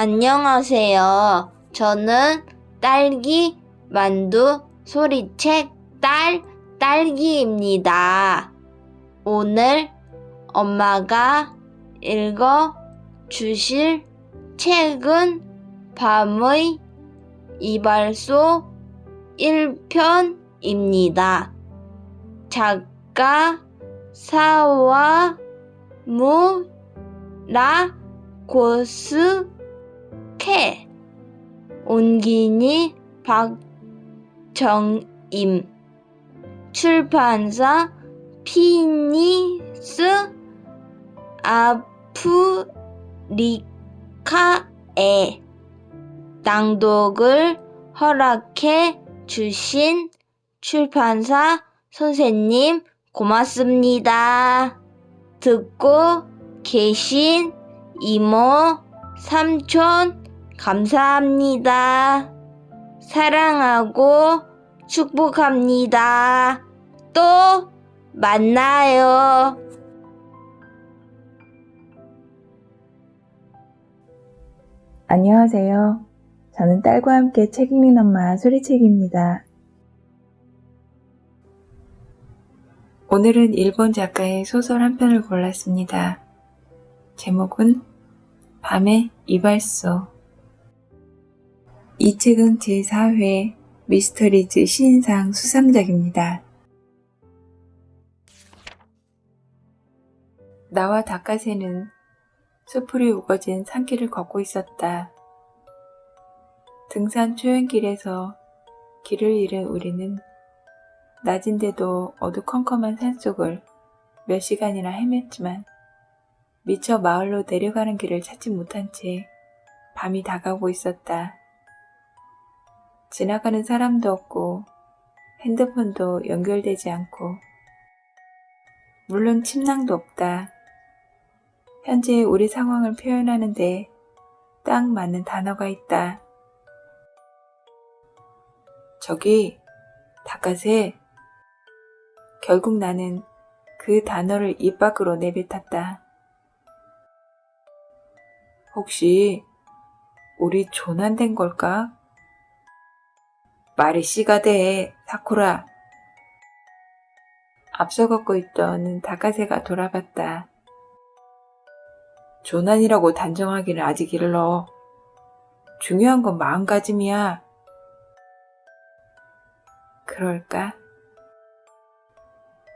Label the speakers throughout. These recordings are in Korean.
Speaker 1: 안녕하세요. 저는 딸기 만두 소리책 딸기입니다. 오늘 엄마가 읽어 주실 책은 밤의 이발소 1편입니다. 작가 사와무라 고스케, 온기니 박정임, 출판사 피니스 아프리카에, 낭독을 허락해 주신 출판사 선생님 고맙습니다. 듣고 계신 이모, 삼촌 감사합니다. 사랑하고 축복합니다. 또 만나요.
Speaker 2: 안녕하세요. 저는 딸과 함께 책 읽는 엄마 소리책입니다. 오늘은 일본 작가의 소설 한 편을 골랐습니다. 제목은 밤의 이발소. 이 책은 제4회 미스터리즈 신인상 수상작입니다. 나와 다카세는 수풀이 우거진 산길을 걷고 있었다. 등산 초연길에서 길을 잃은 우리는 낮인데도 어두컴컴한 산속을 몇 시간이나 헤맸지만 미처 마을로 내려가는 길을 찾지 못한 채 밤이 다가오고 있었다. 지나가는 사람도 없고 핸드폰도 연결되지 않고 물론 침낭도 없다. 현재 우리 상황을 표현하는데 딱 맞는 단어가 있다. 저기, 다카세. 결국 나는 그 단어를 입 밖으로 내뱉었다. 혹시 우리 조난된 걸까? 말이 씨가 돼, 사쿠라. 앞서 걷고 있던 다카세가 돌아봤다. 조난이라고 단정하기는 아직 일러. 중요한 건 마음가짐이야. 그럴까?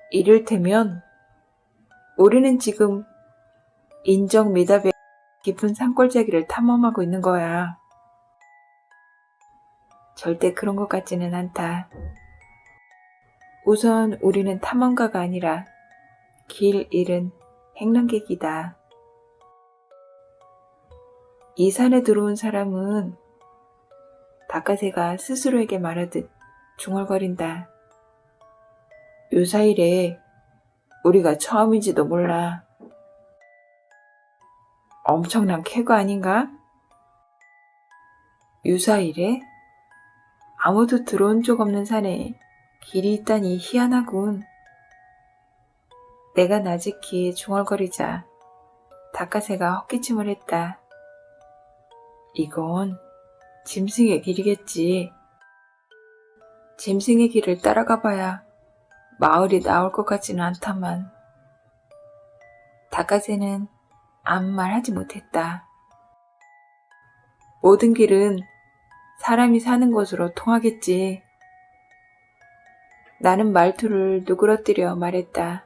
Speaker 2: 이를테면 우리는 지금 인정 미답의 깊은 산골짜기를 탐험하고 있는 거야. 절대 그런 것 같지는 않다. 우선 우리는 탐험가가 아니라 길 잃은 행랑객이다. 이 산에 들어온 사람은 다카세가 스스로에게 말하듯 중얼거린다. 요사이래. 우리가 처음인지도 몰라. 엄청난 캐거 아닌가? 유사이래? 아무도 들어온 적 없는 산에 길이 있다니 희한하군. 내가 나직히 중얼거리자 다카세가 헛기침을 했다. 이건 짐승의 길이겠지. 짐승의 길을 따라가 봐야 마을이 나올 것 같지는 않다만. 다카세는 아무 말 하지 못했다. 모든 길은 사람이 사는 곳으로 통하겠지. 나는 말투를 누그러뜨려 말했다.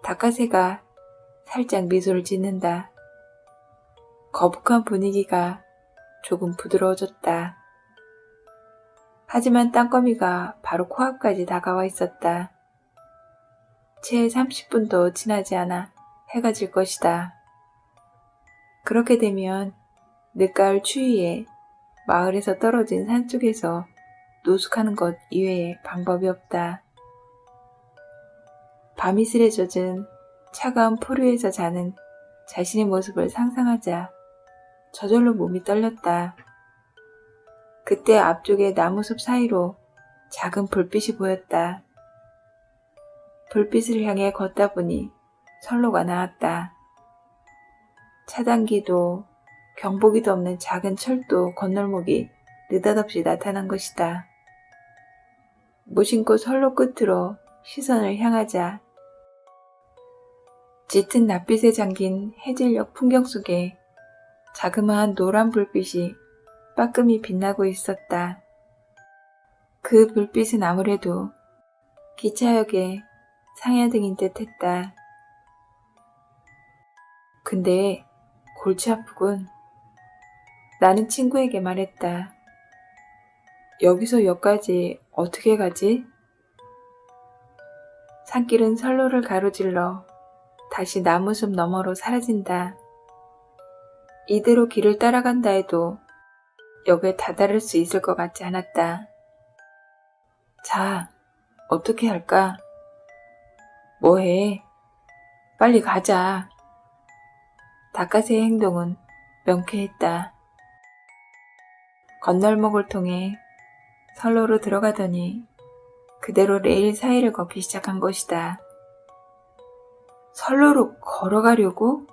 Speaker 2: 다카세가 살짝 미소를 짓는다. 거북한 분위기가 조금 부드러워졌다. 하지만 땅거미가 바로 코앞까지 다가와 있었다. 채 30분도 지나지 않아 해가 질 것이다. 그렇게 되면 늦가을 추위에 마을에서 떨어진 산속에서 노숙하는 것 이외에 방법이 없다. 밤이슬에 젖은 차가운 포류에서 자는 자신의 모습을 상상하자 저절로 몸이 떨렸다. 그때 앞쪽의 나무숲 사이로 작은 불빛이 보였다. 불빛을 향해 걷다 보니 선로가 나왔다. 차단기도 경보기도 없는 작은 철도 건널목이 느닷없이 나타난 것이다. 무심코 선로 끝으로 시선을 향하자 짙은 낯빛에 잠긴 해질녘 풍경 속에 자그마한 노란 불빛이 빠끔히 빛나고 있었다. 그 불빛은 아무래도 기차역의 상야등인 듯 했다. 근데 골치 아프군. 나는 친구에게 말했다. 여기서 역까지 어떻게 가지? 산길은 선로를 가로질러 다시 나무숲 너머로 사라진다. 이대로 길을 따라간다 해도 역에 다다를 수 있을 것 같지 않았다. 자, 어떻게 할까? 뭐해? 빨리 가자. 다카세의 행동은 명쾌했다. 건널목을 통해 선로로 들어가더니 그대로 레일 사이를 걷기 시작한 것이다. 선로로 걸어가려고?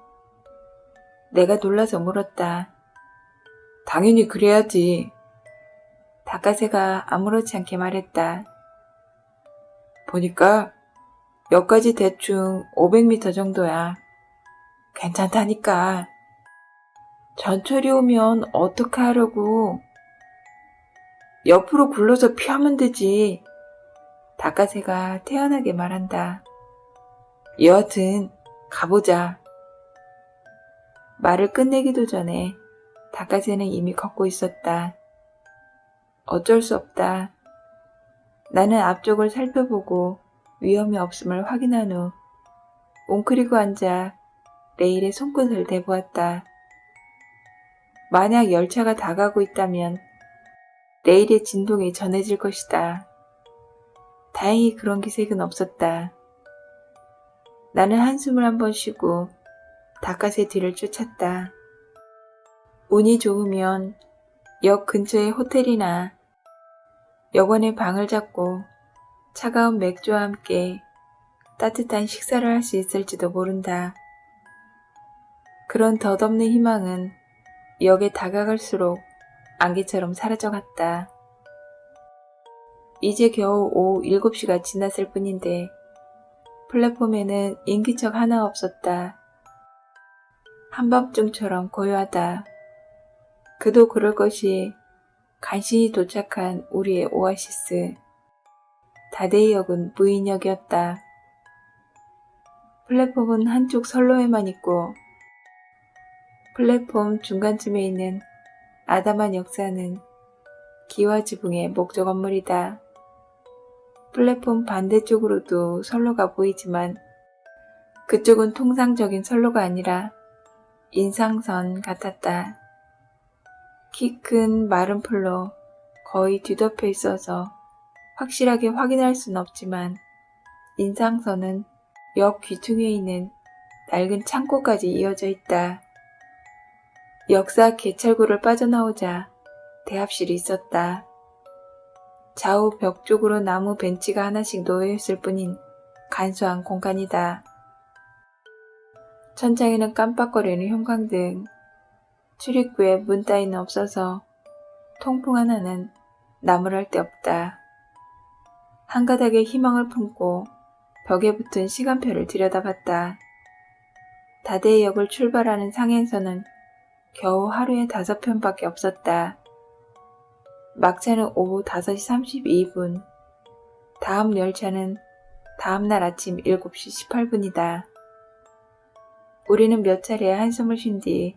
Speaker 2: 내가 놀라서 물었다. 당연히 그래야지. 다카세가 아무렇지 않게 말했다. 보니까 역까지 대충 500m 정도야. 괜찮다니까. 전철이 오면 어떻게 하려고? 옆으로 굴러서 피하면 되지. 다카세가 태연하게 말한다. 여하튼 가보자. 말을 끝내기도 전에 다카세는 이미 걷고 있었다. 어쩔 수 없다. 나는 앞쪽을 살펴보고 위험이 없음을 확인한 후 웅크리고 앉아 레일에 손끝을 대보았다. 만약 열차가 다가고 있다면 레일의 진동이 전해질 것이다. 다행히 그런 기색은 없었다. 나는 한숨을 한번 쉬고 다카세 뒤를 쫓았다. 운이 좋으면 역 근처의 호텔이나 역원의 방을 잡고 차가운 맥주와 함께 따뜻한 식사를 할 수 있을지도 모른다. 그런 덧없는 희망은 역에 다가갈수록 안개처럼 사라져갔다. 이제 겨우 오후 7시가 지났을 뿐인데 플랫폼에는 인기척 하나 없었다. 한밤중처럼 고요하다. 그도 그럴 것이 간신히 도착한 우리의 오아시스. 다데이역은 무인역이었다. 플랫폼은 한쪽 선로에만 있고 플랫폼 중간쯤에 있는 아담한 역사는 기와지붕의 목조 건물이다. 플랫폼 반대쪽으로도 선로가 보이지만 그쪽은 통상적인 선로가 아니라 인상선 같았다. 키 큰 마른 풀로 거의 뒤덮여 있어서 확실하게 확인할 순 없지만 인상선은 역 귀퉁이에 있는 낡은 창고까지 이어져 있다. 역사 개찰구를 빠져나오자 대합실이 있었다. 좌우 벽 쪽으로 나무 벤치가 하나씩 놓여있을 뿐인 간소한 공간이다. 천장에는 깜빡거리는 형광등, 출입구에 문 따위는 없어서 통풍 하나는 나무랄 데 없다. 한 가닥의 희망을 품고 벽에 붙은 시간표를 들여다봤다. 다데이역을 출발하는 상행선은 겨우 하루에 5편밖에 없었다. 막차는 오후 5시 32분, 다음 열차는 다음날 아침 7시 18분이다. 우리는 몇 차례 한숨을 쉰 뒤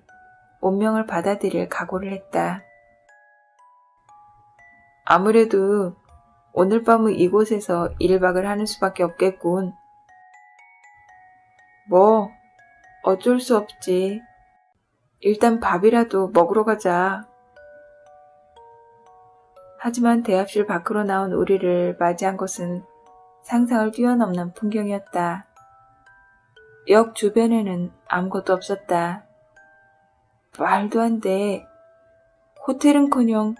Speaker 2: 운명을 받아들일 각오를 했다. 아무래도 오늘 밤은 이곳에서 1박을 하는 수밖에 없겠군. 뭐 어쩔 수 없지. 일단 밥이라도 먹으러 가자. 하지만 대합실 밖으로 나온 우리를 맞이한 것은 상상을 뛰어넘는 풍경이었다. 역 주변에는 아무것도 없었다. 말도 안 돼. 호텔은커녕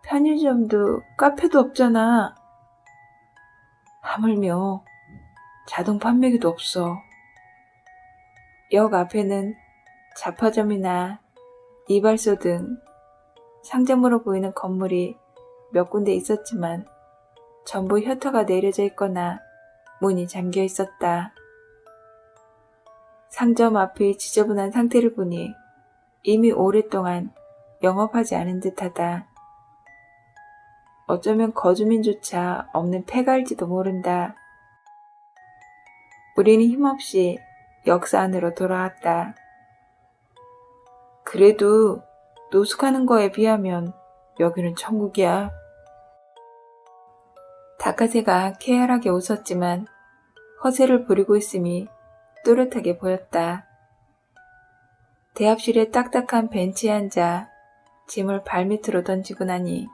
Speaker 2: 편의점도 카페도 없잖아. 하물며 자동 판매기도 없어. 역 앞에는 잡화점이나 이발소 등 상점으로 보이는 건물이 몇 군데 있었지만 전부 셔터가 내려져 있거나 문이 잠겨 있었다. 상점 앞의 지저분한 상태를 보니 이미 오랫동안 영업하지 않은 듯하다. 어쩌면 거주민조차 없는 폐가일지도 모른다. 우리는 힘없이 역사 안으로 돌아왔다. 그래도 노숙하는 거에 비하면 여기는 천국이야. 다카세가 쾌활하게 웃었지만 허세를 부리고 있음이 또렷하게 보였다. 대합실의 딱딱한 벤치에 앉아 짐을 발밑으로 던지고 나니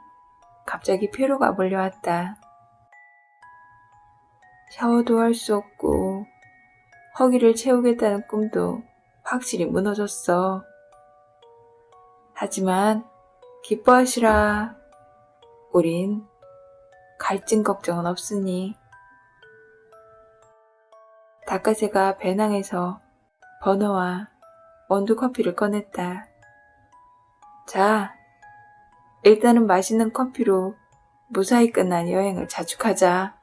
Speaker 2: 갑자기 피로가 몰려왔다. 샤워도 할 수 없고 허기를 채우겠다는 꿈도 확실히 무너졌어. 하지만 기뻐하시라. 우린 갈증 걱정은 없으니. 다카세가 배낭에서 버너와 원두 커피를 꺼냈다. 자, 일단은 맛있는 커피로 무사히 끝난 여행을 자축하자.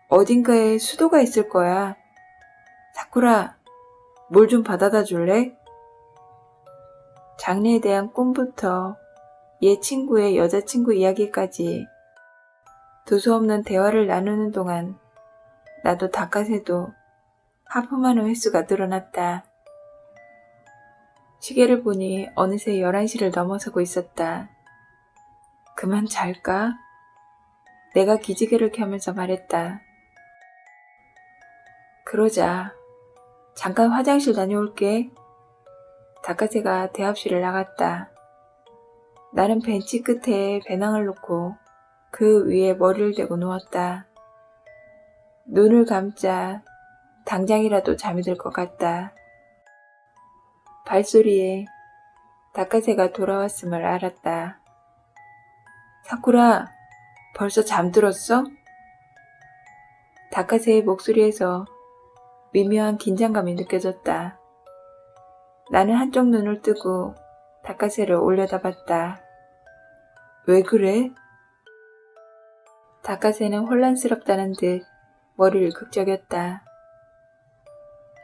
Speaker 2: 어딘가에 수도가 있을 거야. 사쿠라, 물 좀 받아다 줄래? 장래에 대한 꿈부터 옛 친구의 여자친구 이야기까지 두서없는 대화를 나누는 동안 나도 다카세도 하품하는 횟수가 늘어났다. 시계를 보니 어느새 11시를 넘어서고 있었다. 그만 잘까? 내가 기지개를 켜면서 말했다. 그러자. 잠깐 화장실 다녀올게. 다카세가 대합실을 나갔다. 나는 벤치 끝에 배낭을 놓고 그 위에 머리를 대고 누웠다. 눈을 감자 당장이라도 잠이 들 것 같다. 발소리에 다카세가 돌아왔음을 알았다. 사쿠라, 벌써 잠들었어? 다카세의 목소리에서 미묘한 긴장감이 느껴졌다. 나는 한쪽 눈을 뜨고 다카세를 올려다봤다. 왜 그래? 다카세는 혼란스럽다는 듯 머리를 극적였다.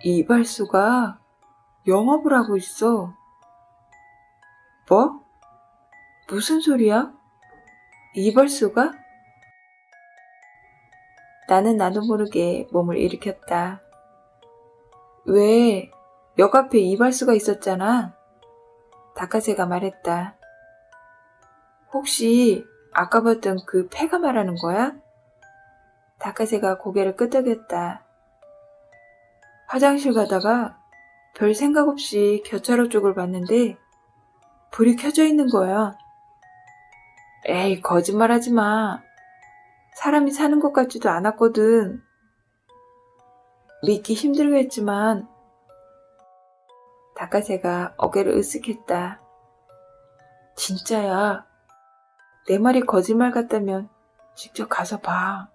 Speaker 2: 이발소가 영업을 하고 있어. 뭐? 무슨 소리야? 이발소가? 나는 나도 모르게 몸을 일으켰다. 왜? 역 앞에 이발소가 있었잖아. 다카세가 말했다. 혹시 아까 봤던 그 폐가 말하는 거야? 다카세가 고개를 끄덕였다. 화장실 가다가 별 생각 없이 교차로 쪽을 봤는데 불이 켜져 있는 거야. 에이, 거짓말하지 마. 사람이 사는 것 같지도 않았거든. 믿기 힘들겠지만. 다카세가 어깨를 으쓱했다. 진짜야. 내 말이 거짓말 같다면 직접 가서 봐.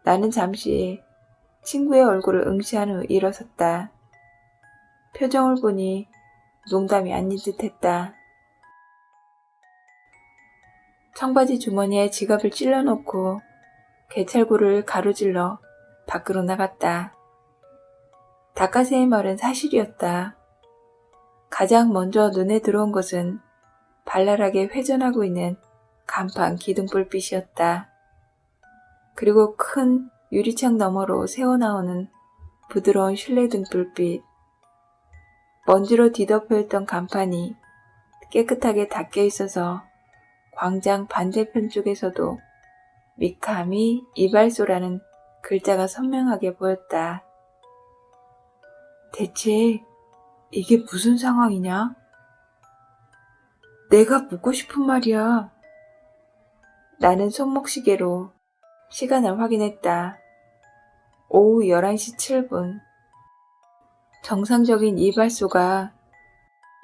Speaker 2: 나는 잠시 친구의 얼굴을 응시한 후 일어섰다. 표정을 보니 농담이 아닌 듯했다. 청바지 주머니에 지갑을 찔러놓고 개찰구를 가로질러 밖으로 나갔다. 다카세의 말은 사실이었다. 가장 먼저 눈에 들어온 것은 발랄하게 회전하고 있는 간판 기둥불빛이었다. 그리고 큰 유리창 너머로 새어나오는 부드러운 실내 등불빛. 먼지로 뒤덮여 있던 간판이 깨끗하게 닦여 있어서 광장 반대편 쪽에서도 미카미 이발소라는 글자가 선명하게 보였다. 대체 이게 무슨 상황이냐? 내가 묻고 싶은 말이야. 나는 손목시계로 시간을 확인했다. 오후 11시 7분. 정상적인 이발소가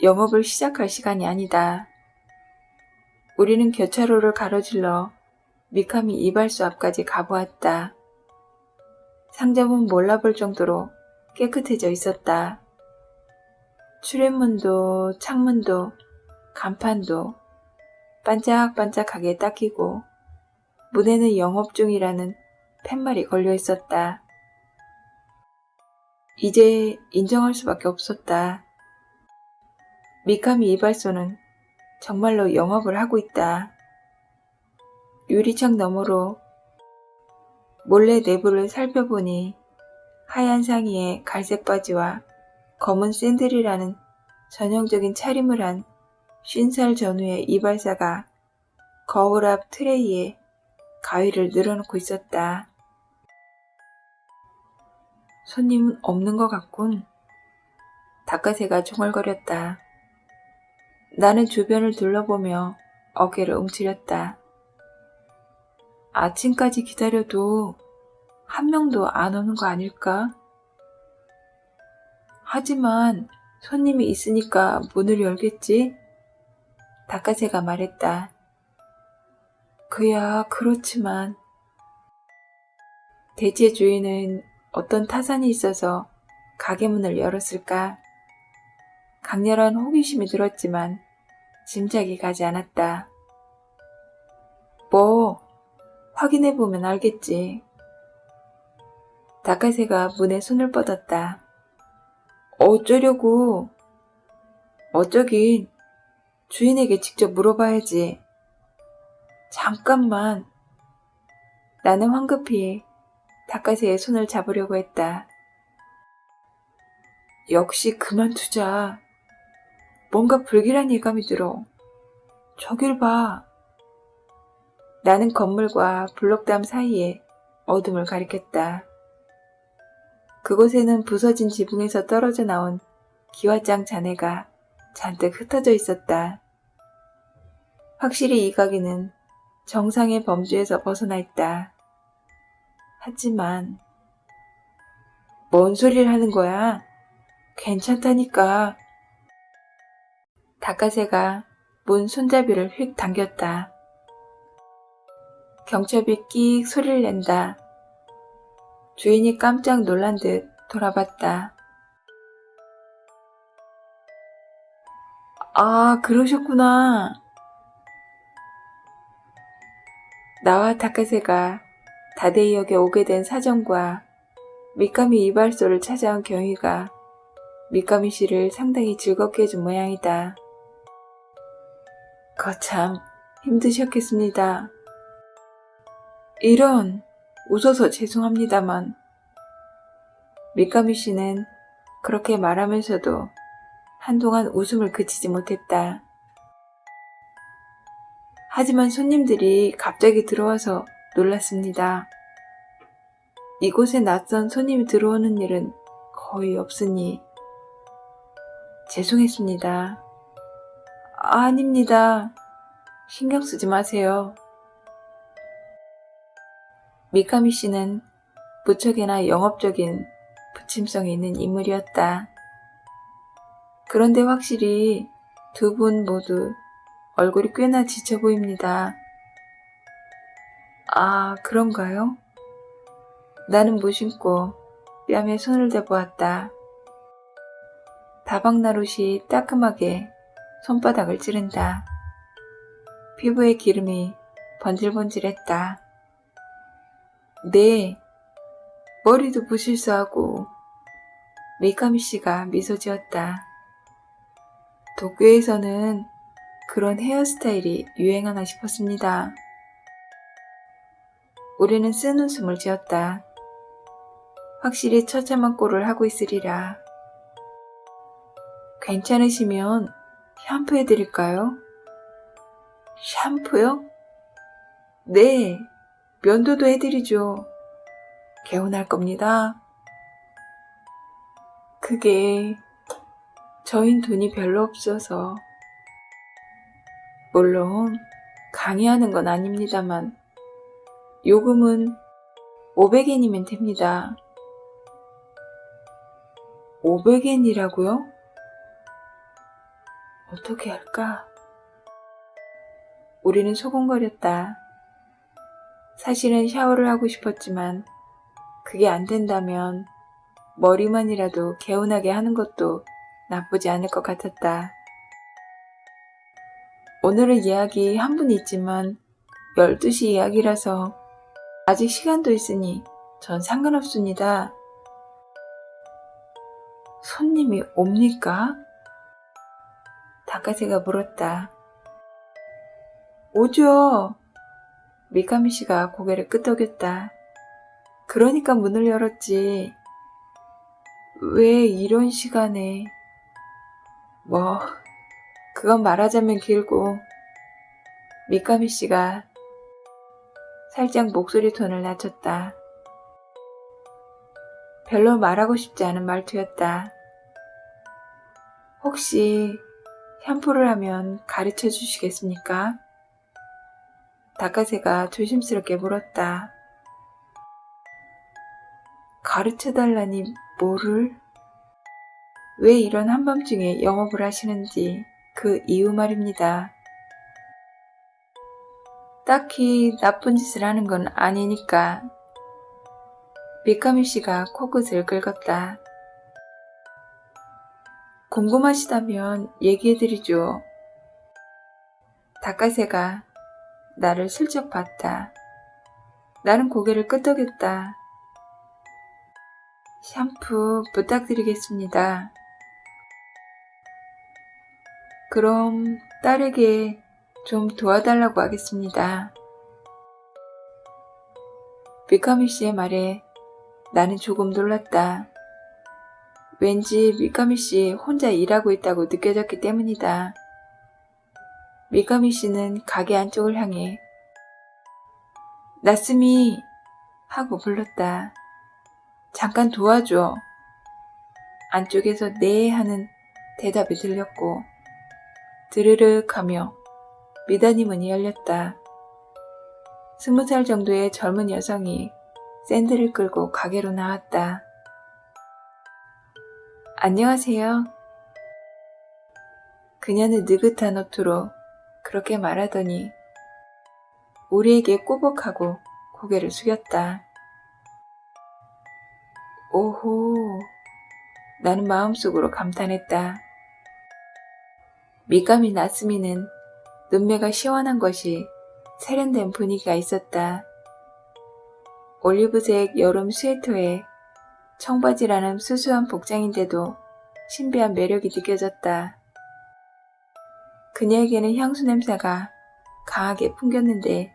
Speaker 2: 영업을 시작할 시간이 아니다. 우리는 교차로를 가로질러 미카미 이발소 앞까지 가보았다. 상점은 몰라볼 정도로 깨끗해져 있었다. 출입문도 창문도 간판도 반짝반짝하게 닦이고 문에는 영업 중이라는 팻말이 걸려 있었다. 이제 인정할 수밖에 없었다. 미카미 이발소는 정말로 영업을 하고 있다. 유리창 너머로 몰래 내부를 살펴보니 하얀 상의에 갈색 바지와 검은 샌들이라는 전형적인 차림을 한 50살 전후의 이발사가 거울 앞 트레이에 가위를 늘어놓고 있었다. 손님은 없는 것 같군. 닭가새가 중얼거렸다. 나는 주변을 둘러보며 어깨를 움츠렸다. 아침까지 기다려도 한 명도 안 오는 거 아닐까? 하지만 손님이 있으니까 문을 열겠지? 닭가새가 말했다. 그야 그렇지만 대지의 주인은 어떤 타산이 있어서 가게 문을 열었을까? 강렬한 호기심이 들었지만 짐작이 가지 않았다. 뭐 확인해보면 알겠지. 닭가새가 문에 손을 뻗었다. 어쩌려고? 어쩌긴 주인에게 직접 물어봐야지. 잠깐만. 나는 황급히 닭가새의 손을 잡으려고 했다. 역시 그만두자. 뭔가 불길한 예감이 들어. 저길 봐. 나는 건물과 블록담 사이에 어둠을 가리켰다. 그곳에는 부서진 지붕에서 떨어져 나온 기와장 잔해가 잔뜩 흩어져 있었다. 확실히 이 가게는 정상의 범주에서 벗어나 있다. 하지만 뭔 소리를 하는 거야? 괜찮다니까. 닭가새가 문 손잡이를 휙 당겼다. 경첩이 끽 소리를 낸다. 주인이 깜짝 놀란 듯 돌아봤다. 아, 그러셨구나. 나와 닭가새가 다데이역에 오게 된 사정과 미카미 이발소를 찾아온 경위가 미카미 씨를 상당히 즐겁게 해준 모양이다. 거참 힘드셨겠습니다. 이런, 웃어서 죄송합니다만. 미카미 씨는 그렇게 말하면서도 한동안 웃음을 그치지 못했다. 하지만 손님들이 갑자기 들어와서 놀랐습니다. 이곳에 낯선 손님이 들어오는 일은 거의 없으니 죄송했습니다. 아닙니다. 신경 쓰지 마세요. 미카미 씨는 무척이나 영업적인 부침성이 있는 인물이었다. 그런데 확실히 두 분 모두 얼굴이 꽤나 지쳐 보입니다. 아, 그런가요? 나는 무심코 뺨에 손을 대보았다. 다방나룻이 따끔하게 손바닥을 찌른다. 피부에 기름이 번질번질했다. 네, 머리도 부실수하고. 미카미 씨가 미소 지었다. 도쿄에서는 그런 헤어스타일이 유행하나 싶었습니다. 우리는 쓴 웃음을 지었다. 확실히 처참한 꼴을 하고 있으리라. 괜찮으시면 샴푸 해드릴까요? 샴푸요? 네, 면도도 해드리죠. 개운할 겁니다. 그게 저흰 돈이 별로 없어서. 물론 강요하는 건 아닙니다만 요금은 500엔이면 됩니다. 500엔이라고요? 어떻게 할까? 우리는 소곤거렸다. 사실은 샤워를 하고 싶었지만 그게 안 된다면 머리만이라도 개운하게 하는 것도 나쁘지 않을 것 같았다. 오늘은 예약이 한 분 있지만 12시 예약이라서 아직 시간도 있으니 전 상관없습니다. 손님이 옵니까? 닭가새가 물었다. 오죠. 미카미 씨가 고개를 끄덕였다. 그러니까 문을 열었지. 왜 이런 시간에? 뭐, 그건 말하자면 길고. 미카미 씨가 살짝 목소리 톤을 낮췄다. 별로 말하고 싶지 않은 말투였다. 혹시 샴푸를 하면 가르쳐 주시겠습니까? 닭가새가 조심스럽게 물었다. 가르쳐달라니 뭐를? 왜 이런 한밤중에 영업을 하시는지 그 이유 말입니다. 딱히 나쁜 짓을 하는 건 아니니까. 미카미 씨가 코끝을 긁었다. 궁금하시다면 얘기해드리죠. 닭가새가 나를 슬쩍 봤다. 나는 고개를 끄덕였다. 샴푸 부탁드리겠습니다. 그럼 딸에게 좀 도와달라고 하겠습니다. 미카미 씨의 말에 나는 조금 놀랐다. 왠지 미카미 씨 혼자 일하고 있다고 느껴졌기 때문이다. 미카미 씨는 가게 안쪽을 향해 나스미 하고 불렀다. 잠깐 도와줘. 안쪽에서 네 하는 대답이 들렸고 드르륵 하며 미닫이 문이 열렸다. 20살 정도의 젊은 여성이 샌들을 끌고 가게로 나왔다. 안녕하세요. 그녀는 느긋한 어투로 그렇게 말하더니 우리에게 꾸벅하고 고개를 숙였다. 오호, 나는 마음속으로 감탄했다. 미카미 나스미는 눈매가 시원한 것이 세련된 분위기가 있었다. 올리브색 여름 스웨터에 청바지라는 수수한 복장인데도 신비한 매력이 느껴졌다. 그녀에게는 향수 냄새가 강하게 풍겼는데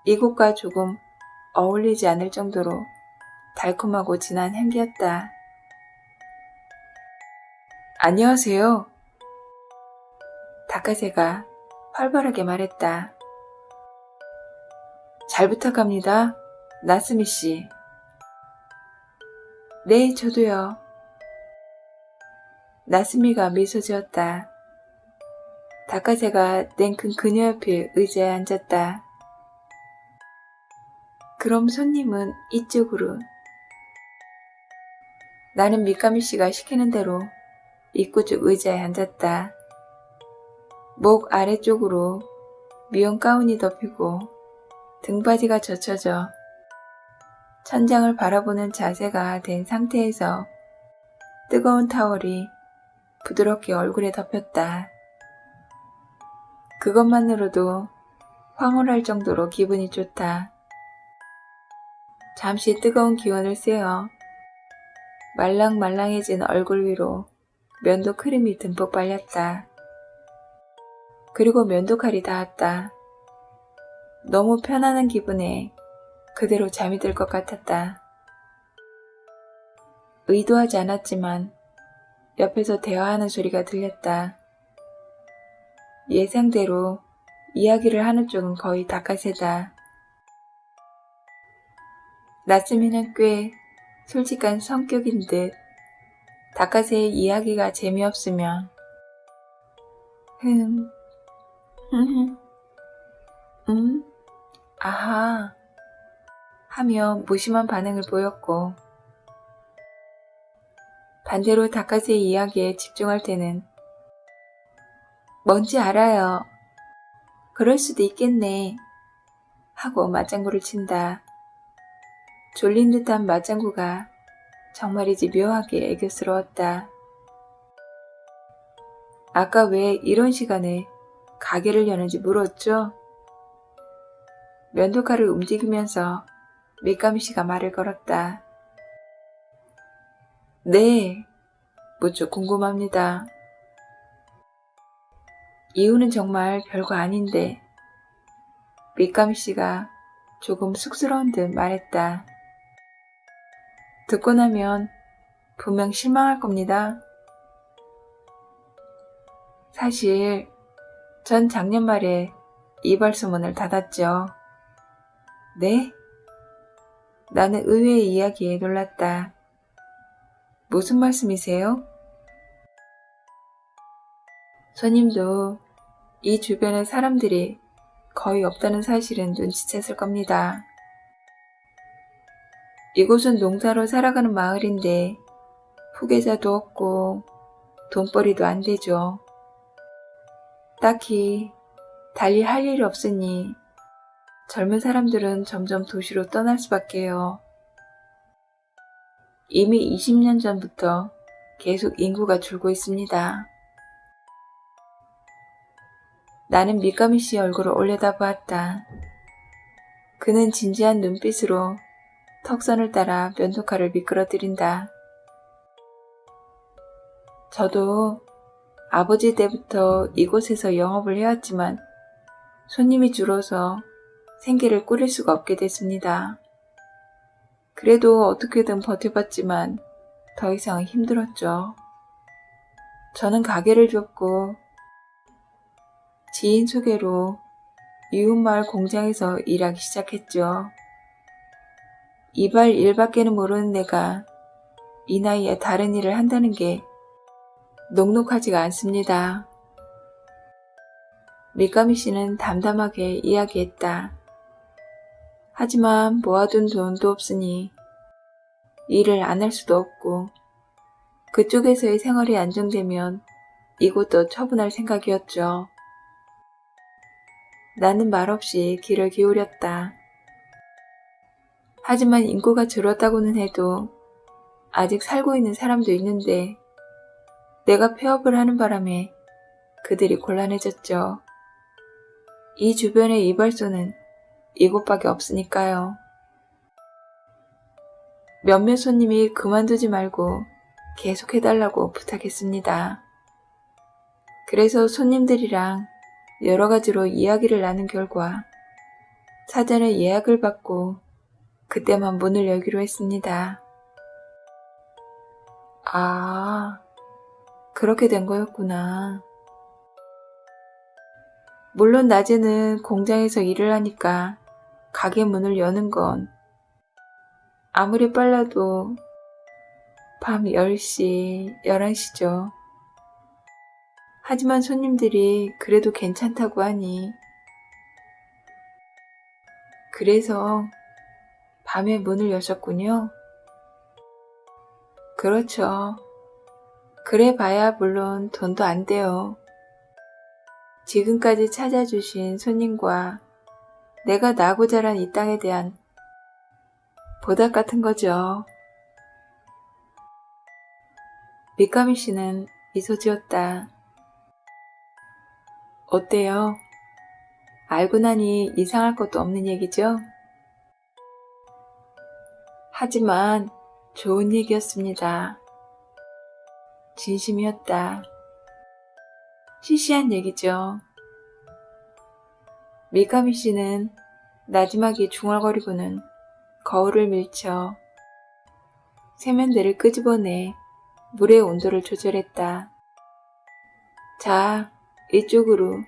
Speaker 2: 이곳과 조금 어울리지 않을 정도로 달콤하고 진한 향기였다. 안녕하세요. 닭가새가 활발하게 말했다. 잘 부탁합니다. 나스미 씨. 네, 저도요. 나스미가 미소 지었다. 닭가새가 냉큼 그녀 옆에 의자에 앉았다. 그럼 손님은 이쪽으로. 나는 미카미 씨가 시키는 대로 입구 쪽 의자에 앉았다. 목 아래쪽으로 미용 가운이 덮이고 등바지가 젖혀져 천장을 바라보는 자세가 된 상태에서 뜨거운 타월이 부드럽게 얼굴에 덮였다. 그것만으로도 황홀할 정도로 기분이 좋다. 잠시 뜨거운 기운을 쐬어 말랑말랑해진 얼굴 위로 면도 크림이 듬뿍 발렸다. 그리고 면도칼이 닿았다. 너무 편안한 기분에 그대로 잠이 들 것 같았다. 의도하지 않았지만 옆에서 대화하는 소리가 들렸다. 예상대로 이야기를 하는 쪽은 거의 닭가새다. 나츠미는 꽤 솔직한 성격인 듯 닭가새의 이야기가 재미없으면 아하 하며 무심한 반응을 보였고 반대로 닭가새의 이야기에 집중할 때는 뭔지 알아요. 그럴 수도 있겠네 하고 맞장구를 친다. 졸린 듯한 맞장구가 정말이지 묘하게 애교스러웠다. 아까 왜 이런 시간에 가게를 여는지 물었죠? 면도칼을 움직이면서 밑가미 씨가 말을 걸었다. 네, 무척 궁금합니다. 이유는 정말 별거 아닌데 밑가미 씨가 조금 쑥스러운 듯 말했다. 듣고 나면 분명 실망할 겁니다. 사실 전 작년 말에 이발소문을 닫았죠. 네? 나는 의외의 이야기에 놀랐다. 무슨 말씀이세요? 손님도 이 주변에 사람들이 거의 없다는 사실은 눈치챘을 겁니다. 이곳은 농사로 살아가는 마을인데 후계자도 없고 돈벌이도 안 되죠. 딱히 달리 할 일이 없으니 젊은 사람들은 점점 도시로 떠날 수밖에요. 이미 20년 전부터 계속 인구가 줄고 있습니다. 나는 밑가미 씨의 얼굴을 올려다보았다. 그는 진지한 눈빛으로 턱선을 따라 면도칼을 미끄러뜨린다. 저도 아버지 때부터 이곳에서 영업을 해왔지만 손님이 줄어서 생계를 꾸릴 수가 없게 됐습니다. 그래도 어떻게든 버텨봤지만 더 이상은 힘들었죠. 저는 가게를 줬고 지인 소개로 이웃마을 공장에서 일하기 시작했죠. 이발 일밖에는 모르는 내가 이 나이에 다른 일을 한다는 게 녹록하지가 않습니다. 밑가미 씨는 담담하게 이야기했다. 하지만 모아둔 돈도 없으니 일을 안 할 수도 없고 그쪽에서의 생활이 안정되면 이곳도 처분할 생각이었죠. 나는 말없이 귀를 기울였다. 하지만 인구가 줄었다고는 해도 아직 살고 있는 사람도 있는데 내가 폐업을 하는 바람에 그들이 곤란해졌죠. 이 주변의 이발소는 이곳밖에 없으니까요. 몇몇 손님이 그만두지 말고 계속 해달라고 부탁했습니다. 그래서 손님들이랑 여러 가지로 이야기를 나눈 결과 사전에 예약을 받고 그때만 문을 열기로 했습니다. 아, 그렇게 된 거였구나. 물론 낮에는 공장에서 일을 하니까 가게 문을 여는 건 아무리 빨라도 밤 10시, 11시죠. 하지만 손님들이 그래도 괜찮다고 하니 그래서 밤에 문을 여셨군요. 그렇죠. 그래 봐야 물론 돈도 안 돼요. 지금까지 찾아주신 손님과 내가 나고 자란 이 땅에 대한 보답 같은 거죠. 밑가미 씨는 미소 지었다. 어때요? 알고 나니 이상할 것도 없는 얘기죠? 하지만 좋은 얘기였습니다. 진심이었다. 시시한 얘기죠. 밑가미 씨는 나지막이 중얼거리고는 거울을 밀쳐 세면대를 끄집어내 물의 온도를 조절했다. 자, 이쪽으로.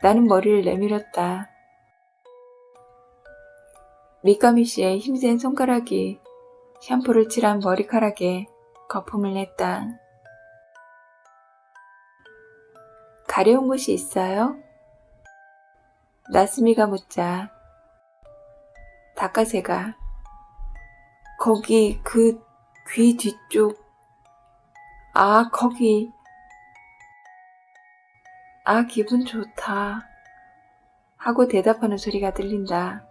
Speaker 2: 나는 머리를 내밀었다. 밑가미 씨의 힘센 손가락이 샴푸를 칠한 머리카락에 거품을 냈다. 가려운 곳이 있어요? 나스미가 묻자 닭가새가 거기 그 귀 뒤쪽 거기 기분 좋다 하고 대답하는 소리가 들린다.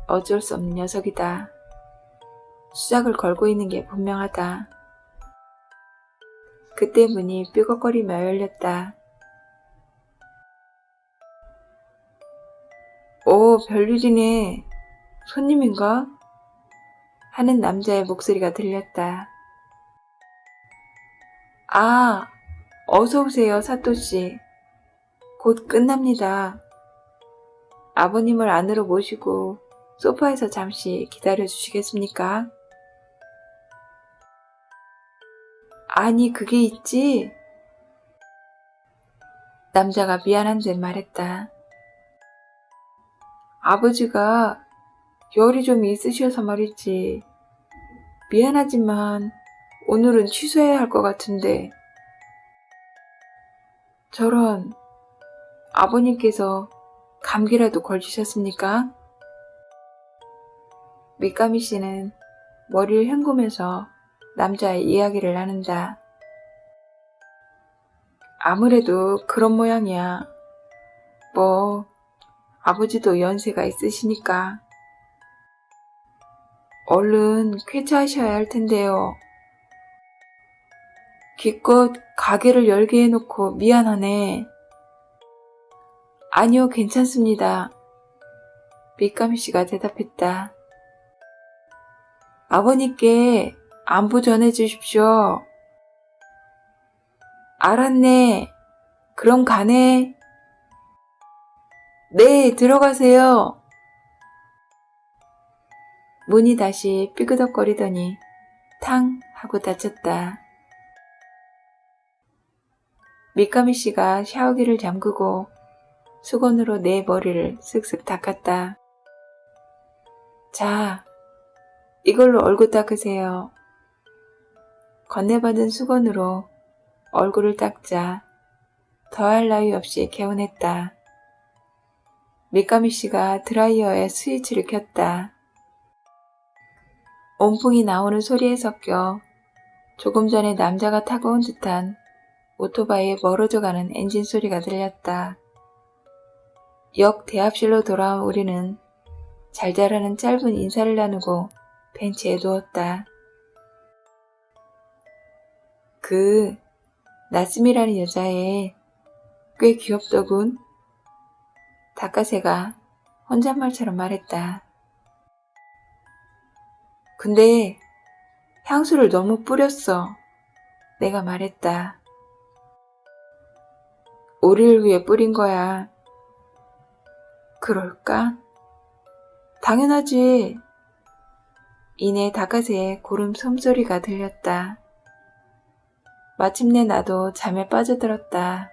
Speaker 2: 어쩔 수 없는 녀석이다. 수작을 걸고 있는 게 분명하다. 그때 문이 삐걱거리며 열렸다. 오, 별일이네. 손님인가? 하는 남자의 목소리가 들렸다. 아, 어서 오세요, 사토씨. 곧 끝납니다. 아버님을 안으로 모시고 소파에서 잠시 기다려 주시겠습니까? 아니, 그게 있지? 남자가 미안한 듯 말했다. 아버지가 열이 좀 있으셔서 말이지. 미안하지만 오늘은 취소해야 할 것 같은데. 저런, 아버님께서 감기라도 걸리셨습니까? 미카미 씨는 머리를 헹구면서 남자의 이야기를 나눈다. 아무래도 그런 모양이야. 뭐, 아버지도 연세가 있으시니까. 얼른 쾌차하셔야 할 텐데요. 기껏 가게를 열게 해놓고 미안하네. 아니요, 괜찮습니다. 미카미 씨가 대답했다. 아버님께 안부 전해주십시오. 알았네. 그럼 가네. 네, 들어가세요. 문이 다시 삐그덕거리더니 탕 하고 닫혔다. 미카미 씨가 샤워기를 잠그고 수건으로 내 머리를 쓱쓱 닦았다. 자, 이걸로 얼굴 닦으세요. 건네받은 수건으로 얼굴을 닦자 더할 나위 없이 개운했다. 미카미 씨가 드라이어에 스위치를 켰다. 온풍이 나오는 소리에 섞여 조금 전에 남자가 타고 온 듯한 오토바이에 멀어져가는 엔진 소리가 들렸다. 역 대합실로 돌아온 우리는 잘자라는 짧은 인사를 나누고 벤치에 누웠다. 나츠미라는 여자애 꽤 귀엽더군. 닭가새가 혼잣말처럼 말했다. 근데 향수를 너무 뿌렸어. 내가 말했다. 우리를 위해 뿌린 거야. 그럴까? 당연하지. 이내 닭가새의 고름 숨소리가 들렸다. 마침내 나도 잠에 빠져들었다.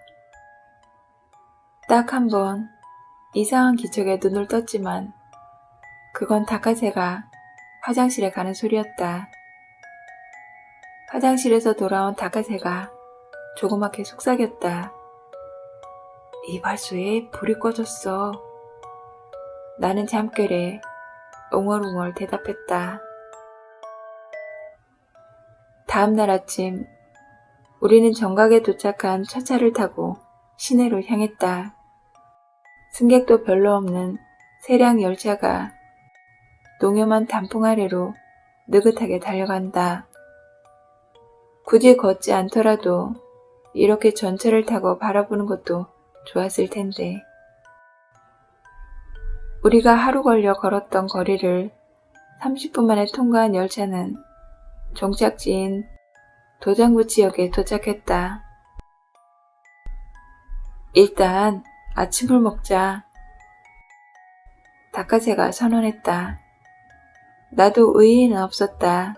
Speaker 2: 딱 한 번 이상한 기척에 눈을 떴지만 그건 닭가새가 화장실에 가는 소리였다. 화장실에서 돌아온 닭가새가 조그맣게 속삭였다. 이발소에 불이 꺼졌어. 나는 잠결에 웅얼웅얼 대답했다. 다음날 아침 우리는 정각에 도착한 첫 차를 타고 시내로 향했다. 승객도 별로 없는 세량 열차가 농염한 단풍 아래로 느긋하게 달려간다. 굳이 걷지 않더라도 이렇게 전철을 타고 바라보는 것도 좋았을 텐데. 우리가 하루 걸려 걸었던 거리를 30분 만에 통과한 열차는 종착지인 도장구치역에 도착했다. 일단 아침을 먹자. 닭가새가 선언했다. 나도 의의는 없었다.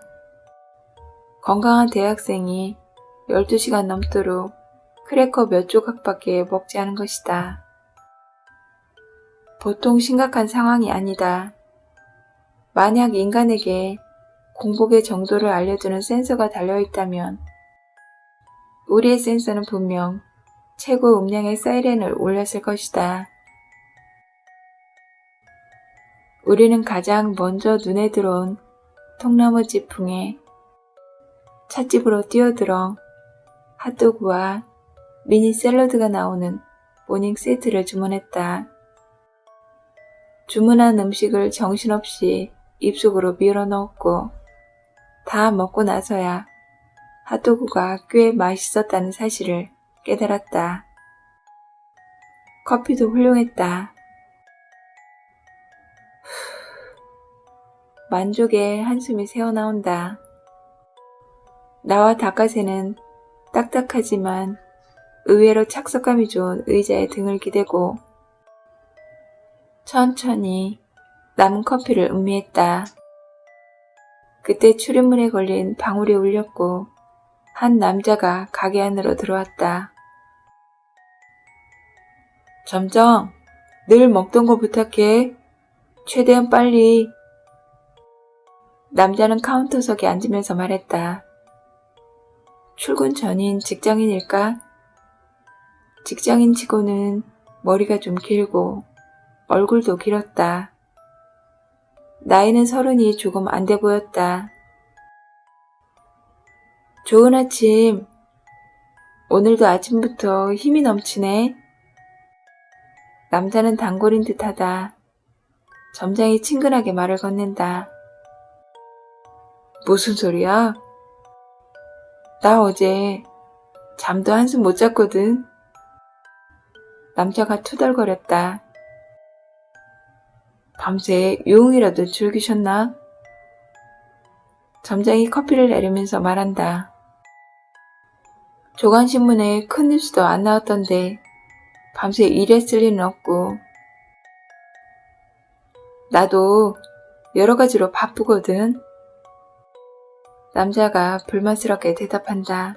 Speaker 2: 건강한 대학생이 12시간 넘도록 크래커 몇 조각밖에 먹지 않은 것이다. 보통 심각한 상황이 아니다. 만약 인간에게 공복의 정도를 알려주는 센서가 달려있다면 우리의 센서는 분명 최고 음량의 사이렌을 울렸을 것이다. 우리는 가장 먼저 눈에 들어온 통나무 지붕에 찻집으로 뛰어들어 핫도그와 미니 샐러드가 나오는 모닝 세트를 주문했다. 주문한 음식을 정신없이 입속으로 밀어넣었고 다 먹고 나서야 핫도그가 꽤 맛있었다는 사실을 깨달았다. 커피도 훌륭했다. 만족의 한숨이 새어나온다. 나와 닭가새는 딱딱하지만 의외로 착석감이 좋은 의자에 등을 기대고 천천히 남은 커피를 음미했다. 그때 출입문에 걸린 방울이 울렸고 한 남자가 가게 안으로 들어왔다. 점점 늘 먹던 거 부탁해. 최대한 빨리. 남자는 카운터석에 앉으면서 말했다. 출근 전인 직장인일까? 직장인치고는 머리가 좀 길고 얼굴도 길었다. 나이는 30이 조금 안 돼 보였다. 좋은 아침. 오늘도 아침부터 힘이 넘치네. 남자는 단골인 듯하다. 점장이 친근하게 말을 건넨다. 무슨 소리야? 나 어제 잠도 한숨 못 잤거든. 남자가 투덜거렸다. 밤새 유흥이라도 즐기셨나? 점장이 커피를 내리면서 말한다. 조간신문에 큰 뉴스도 안 나왔던데 밤새 일했을 리는 없고. 나도 여러 가지로 바쁘거든. 남자가 불만스럽게 대답한다.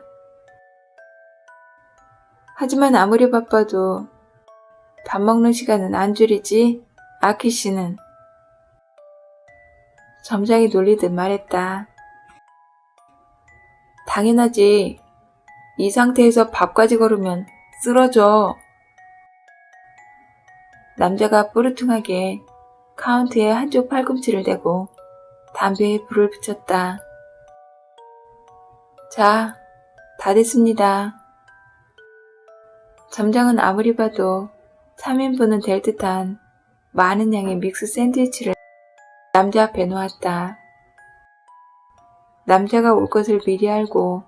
Speaker 2: 하지만 아무리 바빠도 밥 먹는 시간은 안 줄이지, 아키 씨는. 점장이 놀리듯 말했다. 당연하지. 이 상태에서 밥까지 걸으면 쓰러져. 남자가 뿌르퉁하게 카운트에 한쪽 팔꿈치를 대고 담배에 불을 붙였다. 자, 다 됐습니다. 점장은 아무리 봐도 3인분은 될 듯한 많은 양의 믹스 샌드위치를 남자 앞에 놓았다. 남자가 올 것을 미리 알고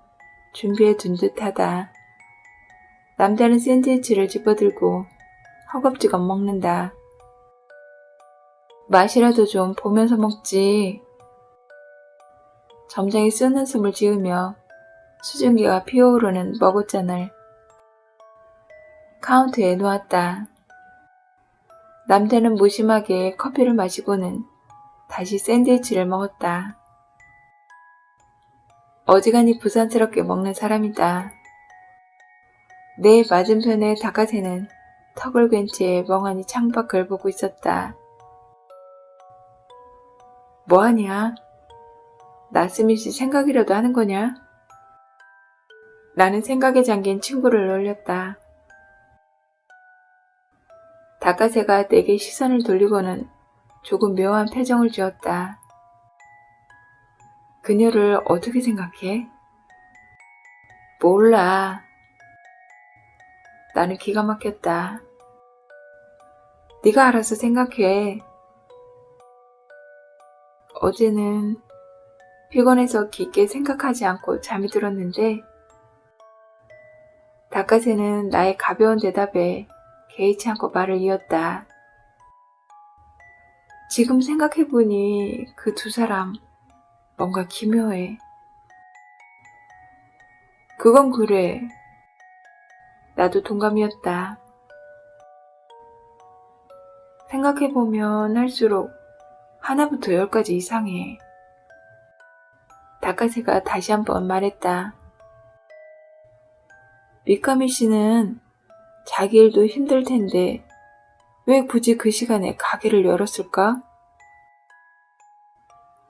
Speaker 2: 준비해 둔 듯하다. 남자는 샌드위치를 집어들고 허겁지겁 먹는다. 맛이라도 좀 보면서 먹지. 점장이 쓰는 숨을 지으며 수증기가 피어오르는 머그잔을 카운터에 놓았다. 남자는 무심하게 커피를 마시고는 다시 샌드위치를 먹었다. 어지간히 부산스럽게 먹는 사람이다. 내 맞은편의 닭가새는 턱을 괜 채 멍하니 창밖을 보고 있었다. 뭐하냐? 나스미 씨 생각이라도 하는 거냐? 나는 생각에 잠긴 친구를 놀렸다. 닭가새가 내게 시선을 돌리고는 조금 묘한 표정을 지었다. 그녀를 어떻게 생각해? 몰라. 나는 기가 막혔다. 네가 알아서 생각해. 어제는 피곤해서 깊게 생각하지 않고 잠이 들었는데 닭가새는 나의 가벼운 대답에 개의치 않고 말을 이었다. 지금 생각해보니 그 두 사람 뭔가 기묘해. 그건 그래. 나도 동감이었다. 생각해보면 할수록 하나부터 10까지 이상해. 닭가새가 다시 한번 말했다. 미카미 씨는 자기 일도 힘들 텐데 왜 굳이 그 시간에 가게를 열었을까?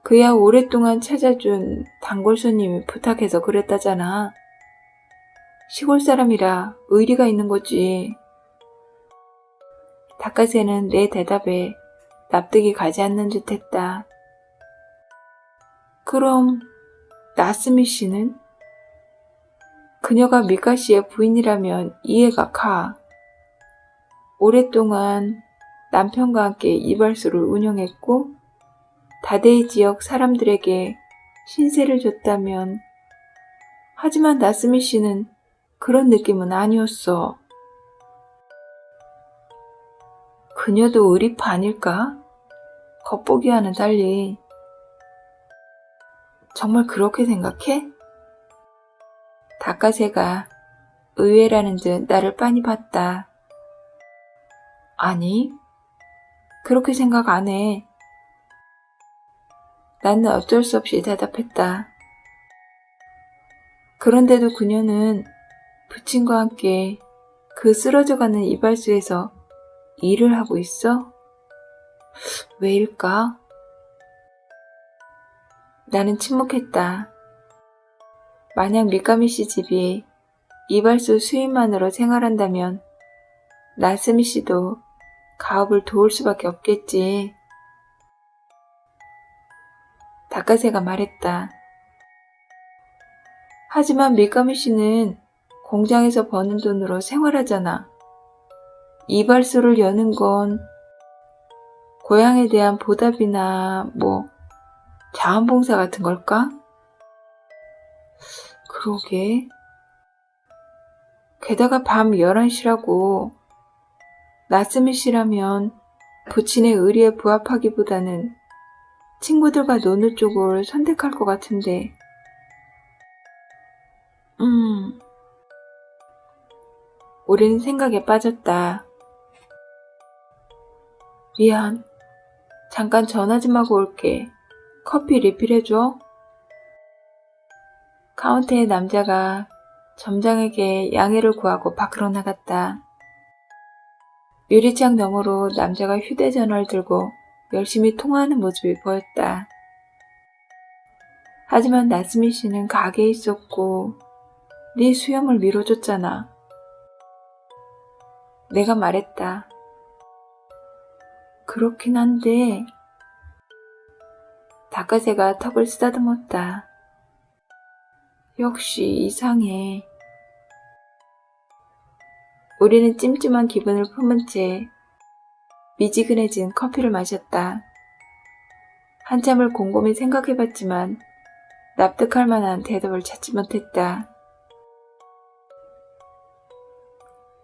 Speaker 2: 그야 오랫동안 찾아준 단골 손님이 부탁해서 그랬다잖아. 시골 사람이라 의리가 있는 거지. 닭가새는 내 대답에 납득이 가지 않는 듯 했다. 그럼 나스미 씨는? 그녀가 미카 씨의 부인이라면 이해가 가. 오랫동안 남편과 함께 이발소를 운영했고 다데이 지역 사람들에게 신세를 줬다면 하지만 나스미 씨는 그런 느낌은 아니었어. 그녀도 의리파 아닐까? 겉보기와는 달리. 정말 그렇게 생각해? 닭가새가 의외라는 듯 나를 빤히 봤다. 아니, 그렇게 생각 안 해. 나는 어쩔 수 없이 대답했다. 그런데도 그녀는 부친과 함께 그 쓰러져가는 이발소에서 일을 하고 있어? 왜일까? 나는 침묵했다. 만약 미카미 씨 집이 이발소 수입만으로 생활한다면 나스미 씨도 가업을 도울 수밖에 없겠지. 닭가새가 말했다. 하지만 미카미 씨는 공장에서 버는 돈으로 생활하잖아. 이발소를 여는 건 고향에 대한 보답이나 자원봉사 같은 걸까? 그러게. 게다가 밤 11시라고. 나스미 씨라면 부친의 의리에 부합하기보다는 친구들과 노는 쪽을 선택할 것 같은데. 우리는 생각에 빠졌다. 미안. 잠깐 전화 좀 하고 올게. 커피 리필해줘. 카운터의 남자가 점장에게 양해를 구하고 밖으로 나갔다. 유리창 너머로 남자가 휴대전화를 들고 열심히 통화하는 모습이 보였다. 하지만 나스미 씨는 가게에 있었고 네 수염을 밀어줬잖아. 내가 말했다. 그렇긴 한데. 닭가새가 턱을 쓰다듬었다. 역시 이상해. 우리는 찜찜한 기분을 품은 채 미지근해진 커피를 마셨다. 한참을 곰곰이 생각해봤지만 납득할 만한 대답을 찾지 못했다.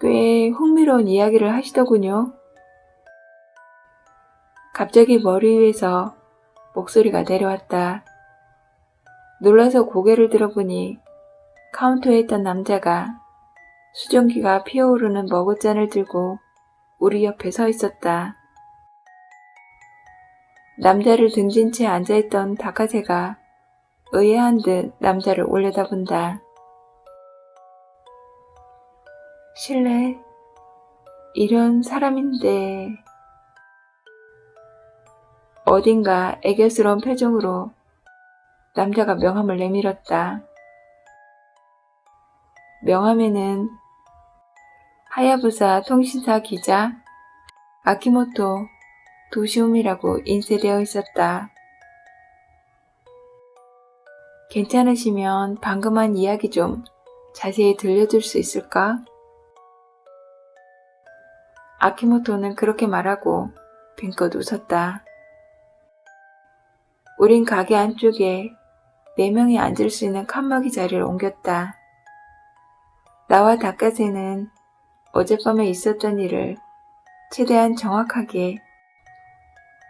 Speaker 2: 꽤 흥미로운 이야기를 하시더군요. 갑자기 머리 위에서 목소리가 내려왔다. 놀라서 고개를 들어보니 카운터에 있던 남자가 수증기가 피어오르는 머그잔을 들고 우리 옆에 서 있었다. 남자를 등진 채 앉아있던 닭가새가 의아한 듯 남자를 올려다본다. 실례, 이런 사람인데. 어딘가 애교스러운 표정으로 남자가 명함을 내밀었다. 명함에는 하야부사 통신사 기자 아키모토 도시움이라고 인쇄되어 있었다. 괜찮으시면 방금 한 이야기 좀 자세히 들려줄 수 있을까? 아키모토는 그렇게 말하고 빙긋 웃었다. 우린 가게 안쪽에 4명이 앉을 수 있는 칸막이 자리를 옮겼다. 나와 닭가새는 어젯밤에 있었던 일을 최대한 정확하게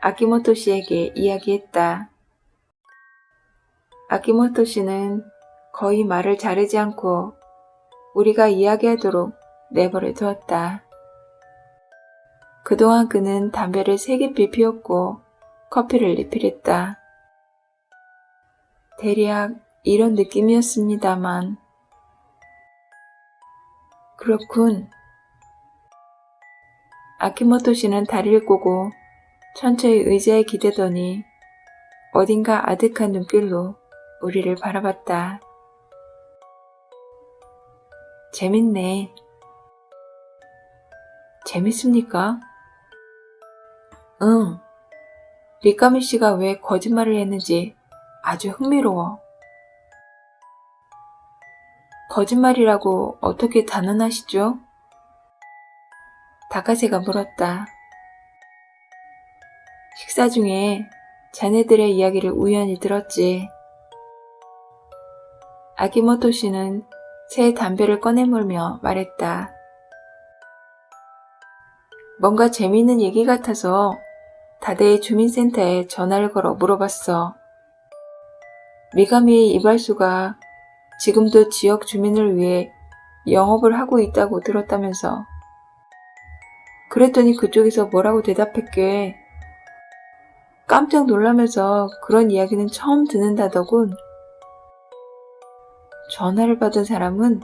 Speaker 2: 아키모토 씨에게 이야기했다. 아키모토 씨는 거의 말을 자르지 않고 우리가 이야기하도록 내버려 두었다. 그동안 그는 담배를 세깊이 피웠고 커피를 리필했다. 대략 이런 느낌이었습니다만. 그렇군. 아키모토 씨는 다리를 꼬고 천천히 의자에 기대더니 어딘가 아득한 눈길로 우리를 바라봤다. 재밌네. 재밌습니까? 응. 미카미 씨가 왜 거짓말을 했는지 아주 흥미로워. 거짓말이라고 어떻게 단언하시죠? 닭가새가 물었다. 식사 중에 자네들의 이야기를 우연히 들었지. 아기모토 씨는 새 담배를 꺼내물며 말했다. 뭔가 재미있는 얘기 같아서 다대의 주민센터에 전화를 걸어 물어봤어. 미가미 이발소가 지금도 지역 주민을 위해 영업을 하고 있다고 들었다면서. 그랬더니 그쪽에서 뭐라고 대답했게. 깜짝 놀라면서 그런 이야기는 처음 듣는다더군. 전화를 받은 사람은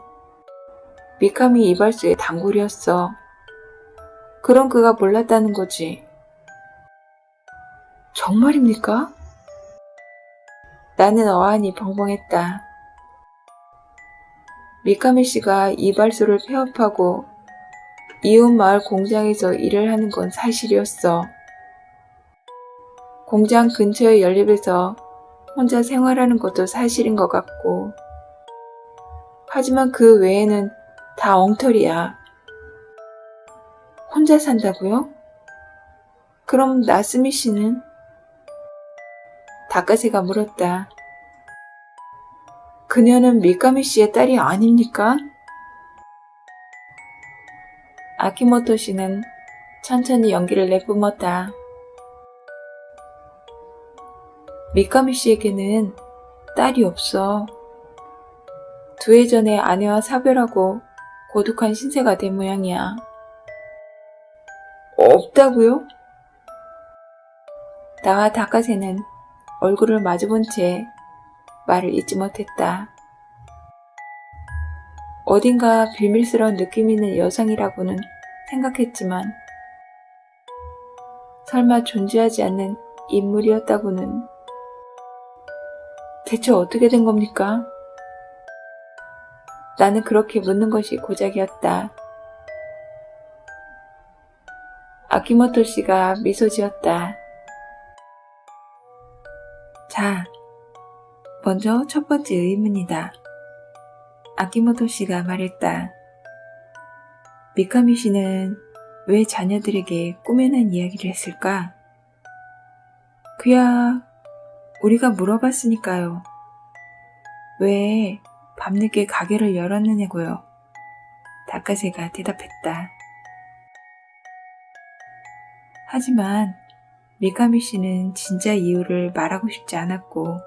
Speaker 2: 미카미 이발소의 단골이었어. 그럼 그가 몰랐다는 거지. 정말입니까? 나는 어안이 벙벙했다. 미카미 씨가 이발소를 폐업하고 이웃 마을 공장에서 일을 하는 건 사실이었어. 공장 근처의 연립에서 혼자 생활하는 것도 사실인 것 같고, 하지만 그 외에는 다 엉터리야. 혼자 산다고요? 그럼 나스미 씨는? 다카세가 물었다. 그녀는 미카미 씨의 딸이 아닙니까? 아키모토 씨는 천천히 연기를 내뿜었다. 미카미 씨에게는 딸이 없어. 2해 전에 아내와 사별하고 고독한 신세가 된 모양이야. 없다고요? 나와 다카세는 얼굴을 마주본 채 말을 잇지 못했다. 어딘가 비밀스러운 느낌 있는 여성이라고는 생각했지만 설마 존재하지 않는 인물이었다고는. 대체 어떻게 된 겁니까? 나는 그렇게 묻는 것이 고작이었다. 아키모토 씨가 미소 지었다. 자, 먼저 첫 번째 의문이다. 아키모토 씨가 말했다. 미카미 씨는 왜 자녀들에게 꾸며낸 이야기를 했을까? 그야 우리가 물어봤으니까요. 왜 밤늦게 가게를 열었느냐고요. 다카세가 대답했다. 하지만 미카미 씨는 진짜 이유를 말하고 싶지 않았고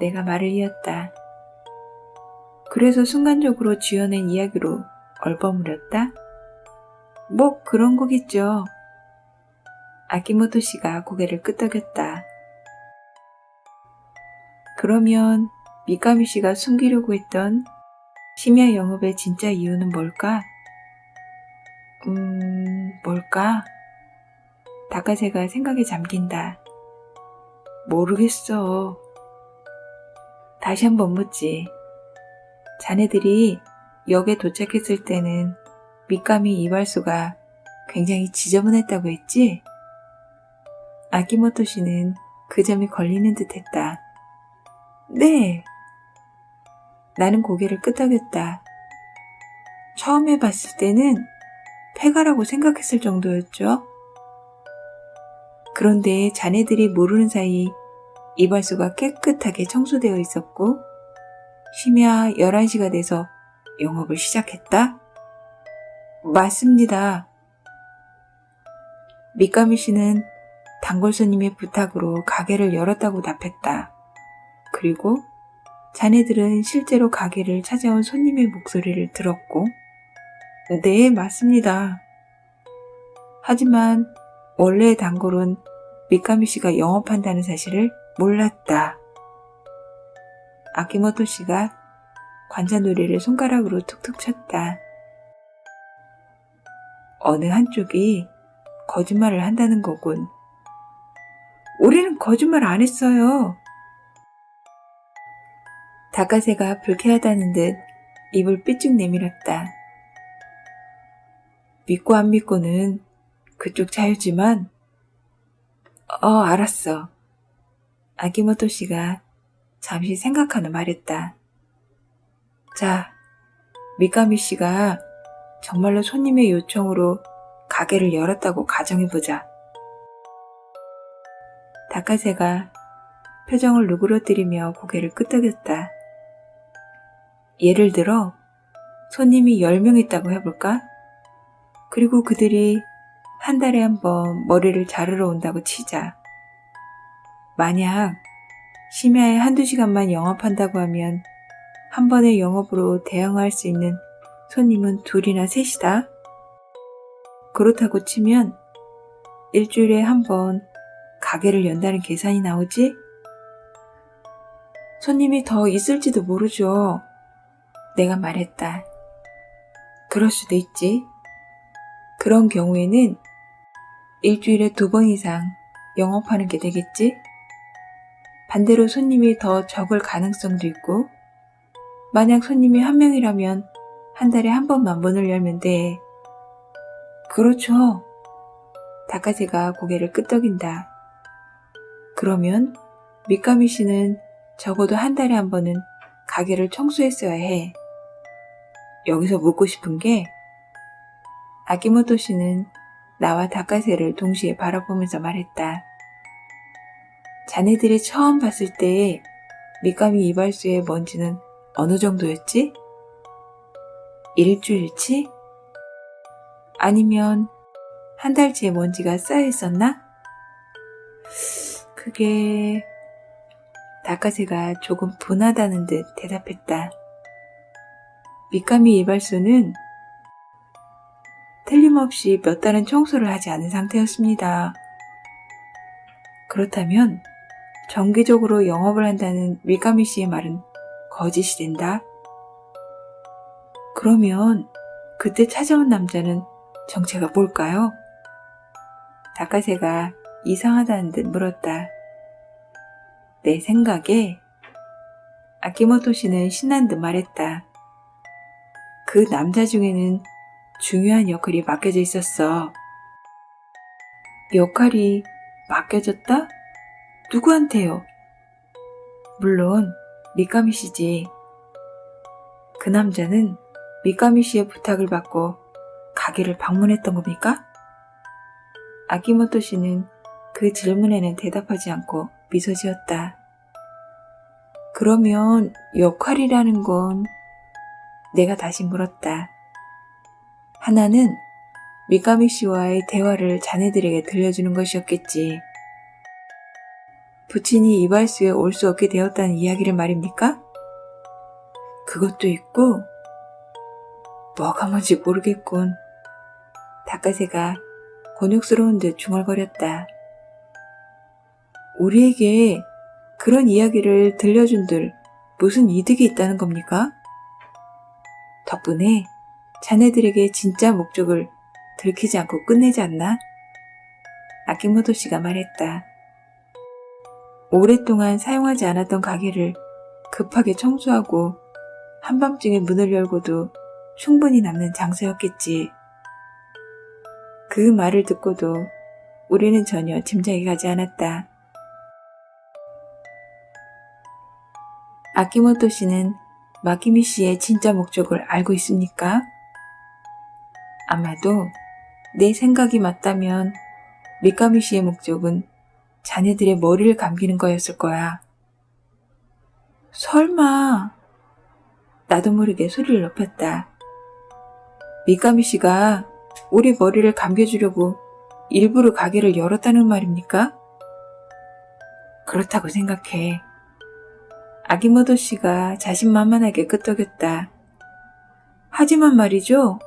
Speaker 2: 내가 말을 이었다. 그래서 순간적으로 지어낸 이야기로 얼버무렸다? 뭐 그런 거겠죠. 아키모토 씨가 고개를 끄덕였다. 그러면 미카미 씨가 숨기려고 했던 심야 영업의 진짜 이유는 뭘까? 뭘까? 다카세가 생각에 잠긴다. 모르겠어. 다시 한번 묻지. 자네들이 역에 도착했을 때는 미카미 이발소가 굉장히 지저분했다고 했지? 아키모토 씨는 그 점이 걸리는 듯 했다. 네. 나는 고개를 끄덕였다. 처음에 봤을 때는 폐가라고 생각했을 정도였죠. 그런데 자네들이 모르는 사이 이발소가 깨끗하게 청소되어 있었고 심야 11시가 돼서 영업을 시작했다? 맞습니다. 미카미 씨는 단골 손님의 부탁으로 가게를 열었다고 답했다. 그리고 자네들은 실제로 가게를 찾아온 손님의 목소리를 들었고, 네, 맞습니다. 하지만 원래의 단골은 미카미 씨가 영업한다는 사실을 몰랐다. 아키모토 씨가 관자놀이를 손가락으로 툭툭 쳤다. 어느 한쪽이 거짓말을 한다는 거군. 우리는 거짓말 안 했어요. 다카세가 불쾌하다는 듯 입을 삐쭉 내밀었다. 믿고 안 믿고는 그쪽 자유지만 알았어. 아키모토 씨가 잠시 생각한 후 말했다. 자, 미카미 씨가 정말로 손님의 요청으로 가게를 열었다고 가정해보자. 다카세가 표정을 누그러뜨리며 고개를 끄덕였다. 예를 들어 손님이 10명 있다고 해볼까? 그리고 그들이 한 달에 한 번 머리를 자르러 온다고 치자. 만약 심야에 한두 시간만 영업한다고 하면 한 번의 영업으로 대응할 수 있는 손님은 둘이나 셋이다. 그렇다고 치면 일주일에 한 번 가게를 연다는 계산이 나오지? 손님이 더 있을지도 모르죠. 내가 말했다. 그럴 수도 있지. 그런 경우에는 일주일에 2번 이상 영업하는 게 되겠지? 반대로 손님이 더 적을 가능성도 있고, 만약 손님이 1명이라면 한 달에 한 번만 문을 열면 돼. 그렇죠. 닭가제가 고개를 끄덕인다. 그러면 미카미 씨는 적어도 한 달에 한 번은 가게를 청소했어야 해. 여기서 묻고 싶은 게, 아키모토 씨는 나와 닭가세를 동시에 바라보면서 말했다. 자네들이 처음 봤을 때 미카미 이발소의 먼지는 어느 정도였지? 일주일치? 아니면 한 달치의 먼지가 쌓여 있었나? 그게... 닭가세가 조금 분하다는 듯 대답했다. 미카미 이발소는 틀림없이 몇 달은 청소를 하지 않은 상태였습니다. 그렇다면 정기적으로 영업을 한다는 미카미 씨의 말은 거짓이 된다. 그러면 그때 찾아온 남자는 정체가 뭘까요? 닭가세가 이상하다는 듯 물었다. 내 생각에 아키모토 씨는 신난 듯 말했다. 그 남자 중에는 중요한 역할이 맡겨져 있었어. 역할이 맡겨졌다? 누구한테요? 물론 미카미 씨지. 그 남자는 미카미 씨의 부탁을 받고 가게를 방문했던 겁니까? 아키모토 씨는 그 질문에는 대답하지 않고 미소 지었다. 그러면 역할이라는 건... 내가 다시 물었다. 하나는 미카미 씨와의 대화를 자네들에게 들려주는 것이었겠지. 부친이 이발소에 올 수 없게 되었다는 이야기를 말입니까? 그것도 있고, 뭐가 뭔지 모르겠군. 닭가세가 곤욕스러운 듯 중얼거렸다. 우리에게 그런 이야기를 들려준들 무슨 이득이 있다는 겁니까? 덕분에 자네들에게 진짜 목적을 들키지 않고 끝내지 않나? 아키모토 씨가 말했다. 오랫동안 사용하지 않았던 가게를 급하게 청소하고 한밤중에 문을 열고도 충분히 남는 장소였겠지. 그 말을 듣고도 우리는 전혀 짐작이 가지 않았다. 아키모토 씨는 마키미 씨의 진짜 목적을 알고 있습니까? 아마도 내 생각이 맞다면 미카미 씨의 목적은 자네들의 머리를 감기는 거였을 거야. 설마... 나도 모르게 소리를 높였다. 미카미 씨가 우리 머리를 감겨주려고 일부러 가게를 열었다는 말입니까? 그렇다고 생각해. 아키모토 씨가 자신만만하게 끄덕였다. 하지만 말이죠.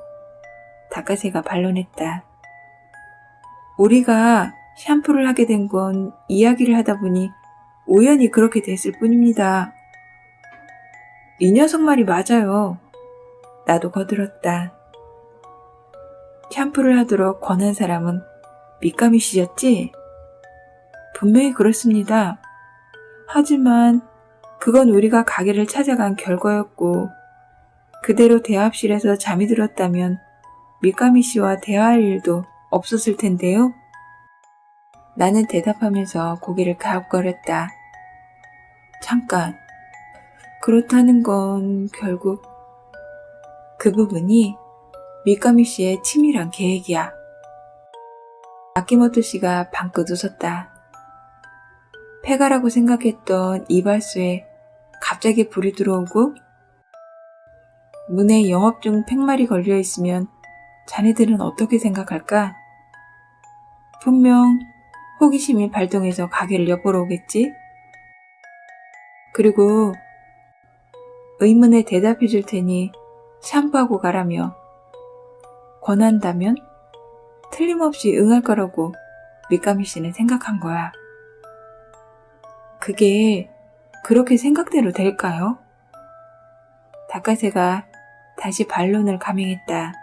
Speaker 2: 닭가세가 반론했다. 우리가 샴푸를 하게 된 건 이야기를 하다 보니 우연히 그렇게 됐을 뿐입니다. 이 녀석 말이 맞아요. 나도 거들었다. 샴푸를 하도록 권한 사람은 미카미 씨였지? 분명히 그렇습니다. 하지만 그건 우리가 가게를 찾아간 결과였고, 그대로 대합실에서 잠이 들었다면 미카미 씨와 대화할 일도 없었을 텐데요. 나는 대답하면서 고개를 가업거렸다. 잠깐, 그렇다는 건 결국 그 부분이 미카미 씨의 치밀한 계획이야. 아키모토 씨가 방긋 웃었다. 폐가라고 생각했던 이발소에 갑자기 불이 들어오고 문에 영업 중 팻말이 걸려 있으면 자네들은 어떻게 생각할까? 분명 호기심이 발동해서 가게를 엿보러 오겠지? 그리고 의문에 대답해 줄 테니 샴푸하고 가라며 권한다면 틀림없이 응할 거라고 밑가미 씨는 생각한 거야. 그게 그렇게 생각대로 될까요? 닭가새가 다시 반론을 감행했다.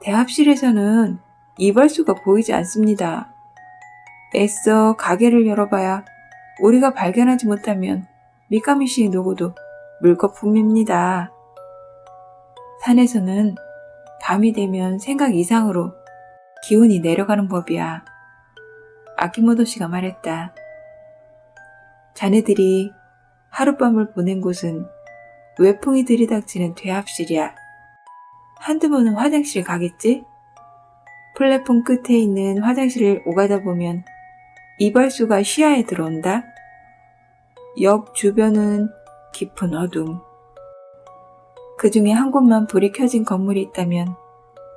Speaker 2: 대합실에서는 이발소가 보이지 않습니다. 애써 가게를 열어봐야 우리가 발견하지 못하면 밑가미 씨의 노고도 물거품입니다. 산에서는 밤이 되면 생각 이상으로 기온이 내려가는 법이야. 아키모토 씨가 말했다. 자네들이 하룻밤을 보낸 곳은 외풍이 들이닥치는 대합실이야. 한두 번은 화장실 가겠지? 플랫폼 끝에 있는 화장실을 오가다 보면 이발소가 시야에 들어온다. 역 주변은 깊은 어둠. 그 중에 한 곳만 불이 켜진 건물이 있다면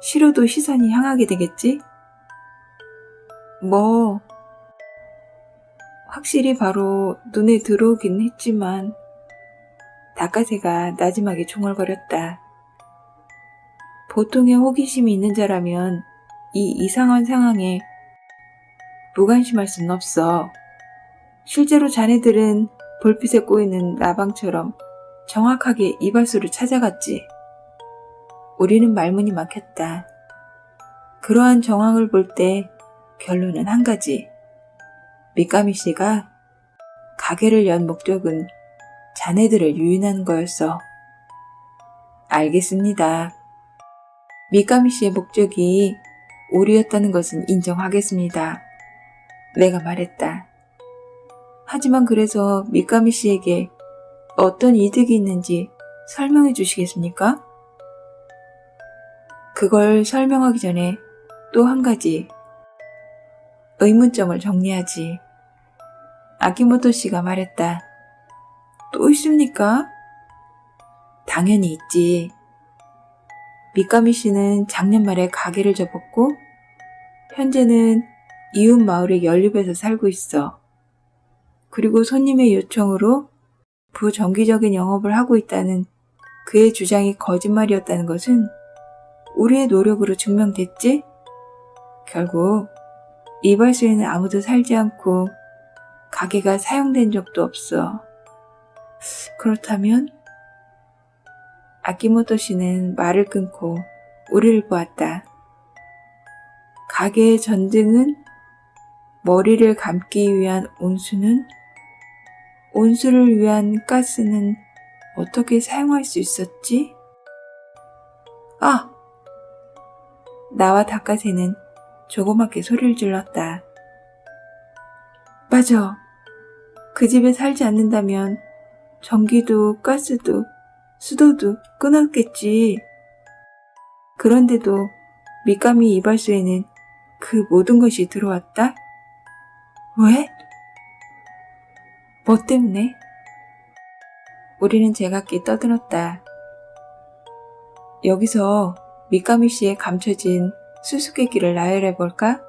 Speaker 2: 시로도 시선이 향하게 되겠지? 확실히 바로 눈에 들어오긴 했지만 닭가새가 나지막에 중얼거렸다. 보통의 호기심이 있는 자라면 이 이상한 상황에 무관심할 순 없어. 실제로 자네들은 불빛에 꼬이는 나방처럼 정확하게 이발소를 찾아갔지. 우리는 말문이 막혔다. 그러한 정황을 볼 때 결론은 한 가지. 밑가미 씨가 가게를 연 목적은 자네들을 유인하는 거였어. 알겠습니다. 밑가미 씨의 목적이 우리였다는 것은 인정하겠습니다. 내가 말했다. 하지만 그래서 밑가미 씨에게 어떤 이득이 있는지 설명해 주시겠습니까? 그걸 설명하기 전에 또 한 가지 의문점을 정리하지. 아키모토 씨가 말했다. 또 있습니까? 당연히 있지. 밑가미 씨는 작년 말에 가게를 접었고 현재는 이웃 마을의 연립에서 살고 있어. 그리고 손님의 요청으로 부정기적인 영업을 하고 있다는 그의 주장이 거짓말이었다는 것은 우리의 노력으로 증명됐지? 결국 이발소에는 아무도 살지 않고 가게가 사용된 적도 없어. 그렇다면? 아키모토 씨는 말을 끊고 우리를 보았다. 가게의 전등은 머리를 감기 위한 온수는 온수를 위한 가스는 어떻게 사용할 수 있었지? 아! 나와 닭가새는 조그맣게 소리를 질렀다. 맞아. 그 집에 살지 않는다면 전기도 가스도 수도도 끊었겠지. 그런데도 밑가미 이발소에는 그 모든 것이 들어왔다? 왜? 뭐 때문에? 우리는 제각기 떠들었다. 여기서 밑가미 씨에 감춰진 수수께끼를 나열해볼까?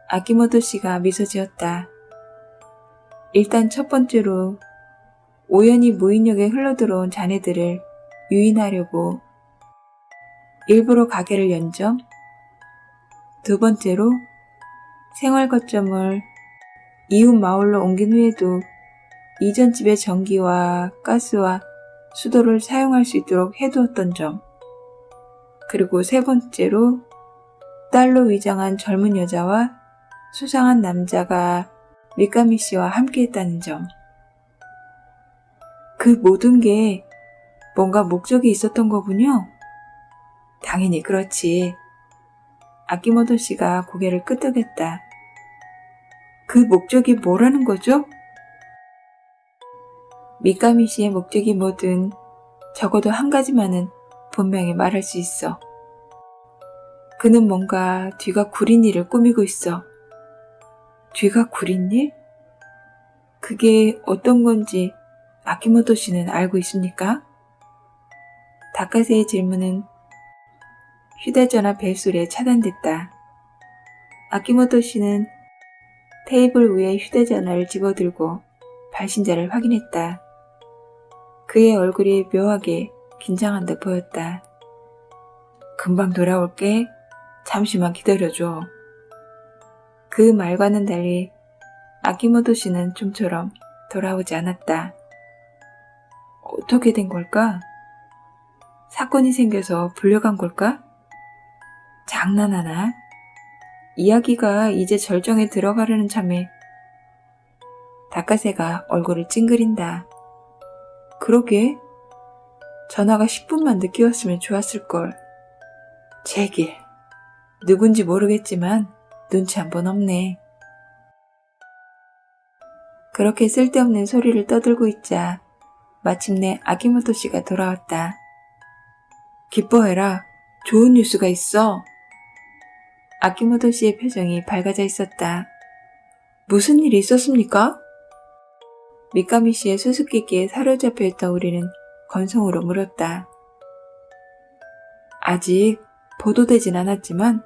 Speaker 2: 아키모토 씨가 미소 지었다. 일단 첫 번째로 우연히 무인역에 흘러들어온 자네들을 유인하려고 일부러 가게를 연 점. 두 번째로 생활 거점을 이웃 마을로 옮긴 후에도 이전 집의 전기와 가스와 수도를 사용할 수 있도록 해두었던 점. 그리고 세 번째로 딸로 위장한 젊은 여자와 수상한 남자가 밑가미 씨와 함께했다는 점. 그 모든 게 뭔가 목적이 있었던 거군요. 당연히 그렇지. 아키모토 씨가 고개를 끄덕였다. 그 목적이 뭐라는 거죠? 밑가미 씨의 목적이 뭐든 적어도 한 가지만은 분명히 말할 수 있어. 그는 뭔가 뒤가 구린 일을 꾸미고 있어. 뒤가 구린 일? 그게 어떤 건지 아키모토 씨는 알고 있습니까? 다카세의 질문은 휴대전화 벨소리에 차단됐다. 아키모토 씨는 테이블 위에 휴대전화를 집어들고 발신자를 확인했다. 그의 얼굴이 묘하게 긴장한 듯 보였다. 금방 돌아올게. 잠시만 기다려줘. 그 말과는 달리 아키모토 씨는 좀처럼 돌아오지 않았다. 어떻게 된 걸까? 사건이 생겨서 불려간 걸까? 장난하나? 이야기가 이제 절정에 들어가려는 참에 다카세가 얼굴을 찡그린다. 그러게 전화가 10분만 늦게 왔으면 좋았을걸. 제길 누군지 모르겠지만 눈치 한 번 없네. 그렇게 쓸데없는 소리를 떠들고 있자 마침내 아키모토 씨가 돌아왔다. 기뻐해라. 좋은 뉴스가 있어. 아키모토 씨의 표정이 밝아져 있었다. 무슨 일이 있었습니까? 미카미 씨의 수수께끼에 사로잡혀 있던 우리는 건성으로 물었다. 아직 보도되진 않았지만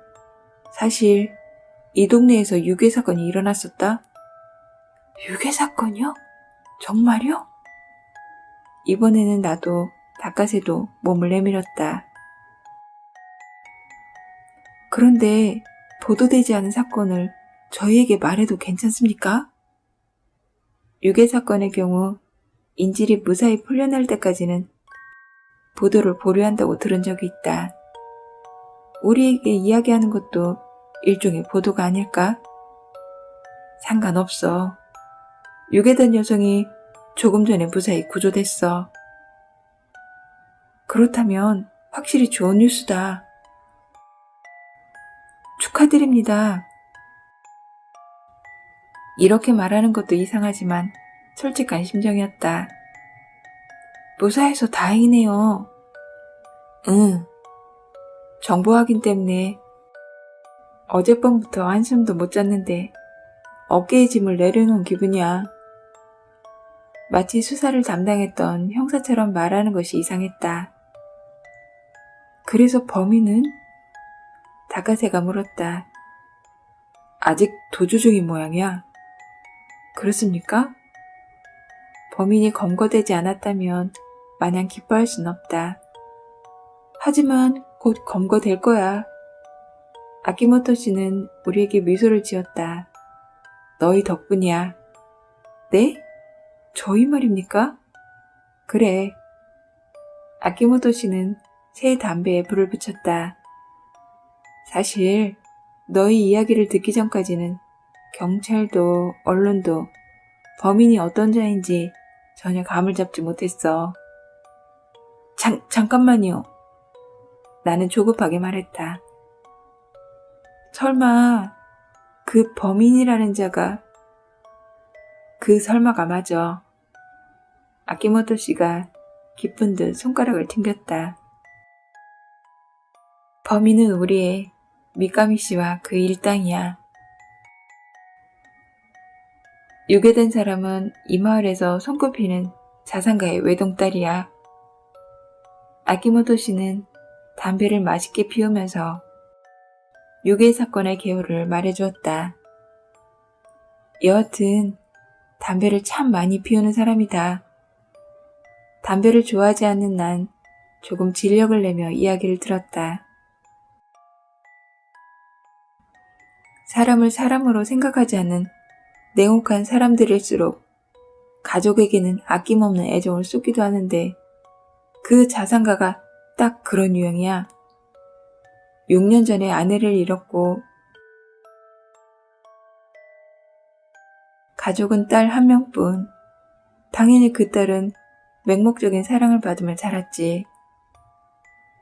Speaker 2: 사실 이 동네에서 유괴 사건이 일어났었다. 유괴 사건이요? 정말요? 이번에는 나도 다카세도 몸을 내밀었다. 그런데 보도되지 않은 사건을 저희에게 말해도 괜찮습니까? 유괴 사건의 경우 인질이 무사히 풀려날 때까지는 보도를 보류한다고 들은 적이 있다. 우리에게 이야기하는 것도 일종의 보도가 아닐까? 상관없어. 유괴된 여성이 조금 전에 무사히 구조됐어. 그렇다면 확실히 좋은 뉴스다. 축하드립니다. 이렇게 말하는 것도 이상하지만 솔직한 심정이었다. 무사해서 다행이네요. 응. 정보 확인 때문에 어젯밤부터 한숨도 못 잤는데 어깨에 짐을 내려놓은 기분이야. 마치 수사를 담당했던 형사처럼 말하는 것이 이상했다. 그래서 범인은? 다카세가 물었다. 아직 도주 중인 모양이야. 그렇습니까? 범인이 검거되지 않았다면 마냥 기뻐할 순 없다. 하지만 곧 검거될 거야. 아키모토 씨는 우리에게 미소를 지었다. 너희 덕분이야. 네? 저희 말입니까? 그래. 아키모토 씨는 새 담배에 불을 붙였다. 사실 너희 이야기를 듣기 전까지는 경찰도 언론도 범인이 어떤 자인지 전혀 감을 잡지 못했어. 잠깐만요. 나는 조급하게 말했다. 설마 그 범인이라는 자가 그 설마가 맞아. 아키모토 씨가 기쁜 듯 손가락을 튕겼다. 범인은 우리의 미카미 씨와 그 일당이야. 유괴된 사람은 이 마을에서 손꼽히는 자산가의 외동딸이야. 아키모토 씨는 담배를 맛있게 피우면서 유괴 사건의 개요를 말해주었다. 여하튼 담배를 참 많이 피우는 사람이다. 담배를 좋아하지 않는 난 조금 진력을 내며 이야기를 들었다. 사람을 사람으로 생각하지 않는 냉혹한 사람들일수록 가족에게는 아낌없는 애정을 쏟기도 하는데 그 자산가가 딱 그런 유형이야. 6년 전에 아내를 잃었고 가족은 딸 한 명뿐. 당연히 그 딸은 맹목적인 사랑을 받으며 자랐지.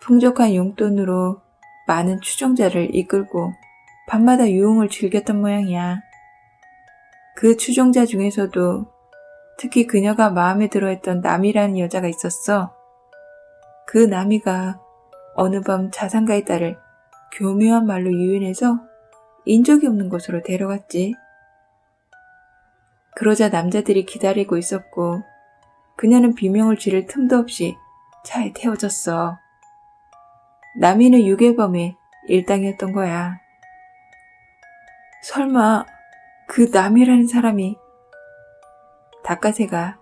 Speaker 2: 풍족한 용돈으로 많은 추종자를 이끌고 밤마다 유흥을 즐겼던 모양이야. 그 추종자 중에서도 특히 그녀가 마음에 들어했던 남이라는 여자가 있었어. 그 남이가 어느 밤 자산가의 딸을 교묘한 말로 유인해서 인적이 없는 곳으로 데려갔지. 그러자 남자들이 기다리고 있었고 그녀는 비명을 지를 틈도 없이 차에 태워졌어. 남이는 유괴범의 일당이었던 거야. 설마 그 남이라는 사람이? 닭가새가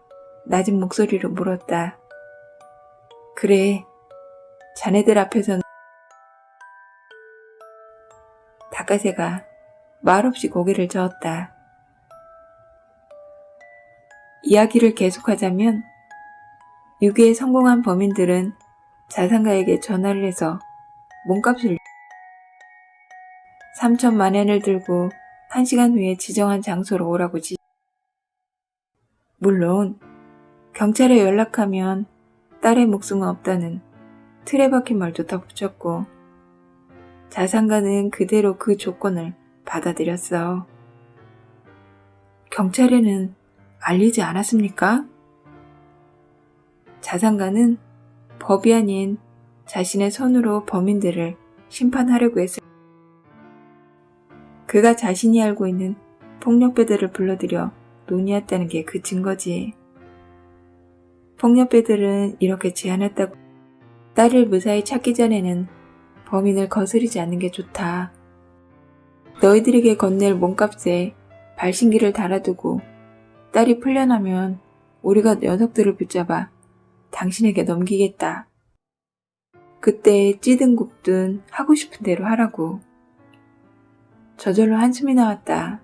Speaker 2: 낮은 목소리로 물었다. 그래, 자네들 앞에선. 닭가새가 말없이 고개를 저었다. 이야기를 계속하자면 유괴에 성공한 범인들은 자산가에게 전화를 해서 몸값을 3천만 엔을 들고 1시간 후에 지정한 장소로 오라고 물론 경찰에 연락하면 딸의 목숨은 없다는 틀에 박힌 말도 덧붙였고 자산가는 그대로 그 조건을 받아들였어. 경찰에는 알리지 않았습니까? 자산가는 법이 아닌 자신의 손으로 범인들을 심판하려고 했을. 그가 자신이 알고 있는 폭력배들을 불러들여 논의했다는 게 그 증거지. 폭력배들은 이렇게 제안했다고. 딸을 무사히 찾기 전에는 범인을 거스르지 않는 게 좋다. 너희들에게 건넬 몸값에 발신기를 달아두고 딸이 풀려나면 우리가 녀석들을 붙잡아 당신에게 넘기겠다. 그때 찌든 굽든 하고 싶은 대로 하라고. 저절로 한숨이 나왔다.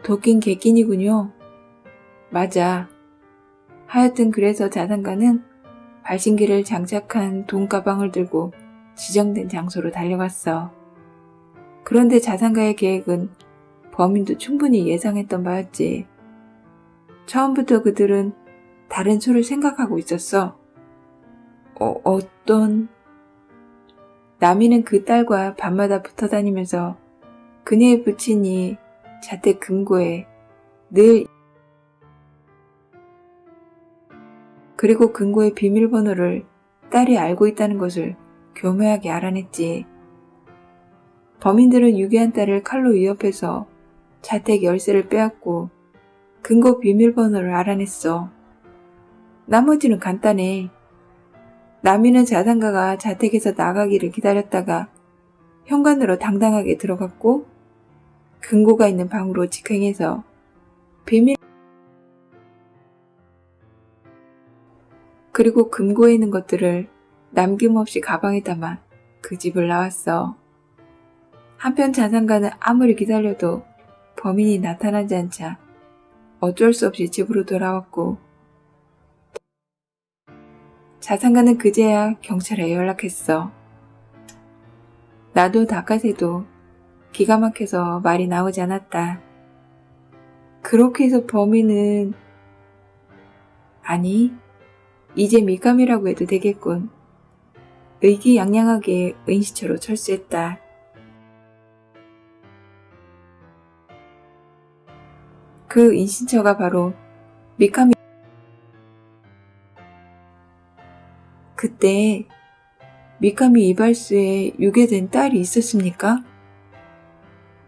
Speaker 2: 도끼는 개끼니군요. 맞아. 하여튼 그래서 자산가는 발신기를 장착한 돈가방을 들고 지정된 장소로 달려갔어. 그런데 자산가의 계획은 범인도 충분히 예상했던 바였지. 처음부터 그들은 다른 수를 생각하고 있었어. 어떤? 남이는 그 딸과 밤마다 붙어다니면서 그녀의 부친이 자택 금고에 늘 그리고 금고의 비밀번호를 딸이 알고 있다는 것을 교묘하게 알아냈지. 범인들은 유괴한 딸을 칼로 위협해서 자택 열쇠를 빼앗고 금고 비밀번호를 알아냈어. 나머지는 간단해. 남이는 자산가가 자택에서 나가기를 기다렸다가 현관으로 당당하게 들어갔고 금고가 있는 방으로 직행해서 그리고 금고에 있는 것들을 남김없이 가방에 담아 그 집을 나왔어. 한편 자산가는 아무리 기다려도 범인이 나타나지 않자 어쩔 수 없이 집으로 돌아왔고 자산가는 그제야 경찰에 연락했어. 나도 닭가새도 기가 막혀서 말이 나오지 않았다. 그렇게 해서 범인은 아니 이제 미감이라고 해도 되겠군. 의기양양하게 은시처로 철수했다. 그 인신처가 바로 미카미. 그때 미카미 이발소에 유괴된 딸이 있었습니까?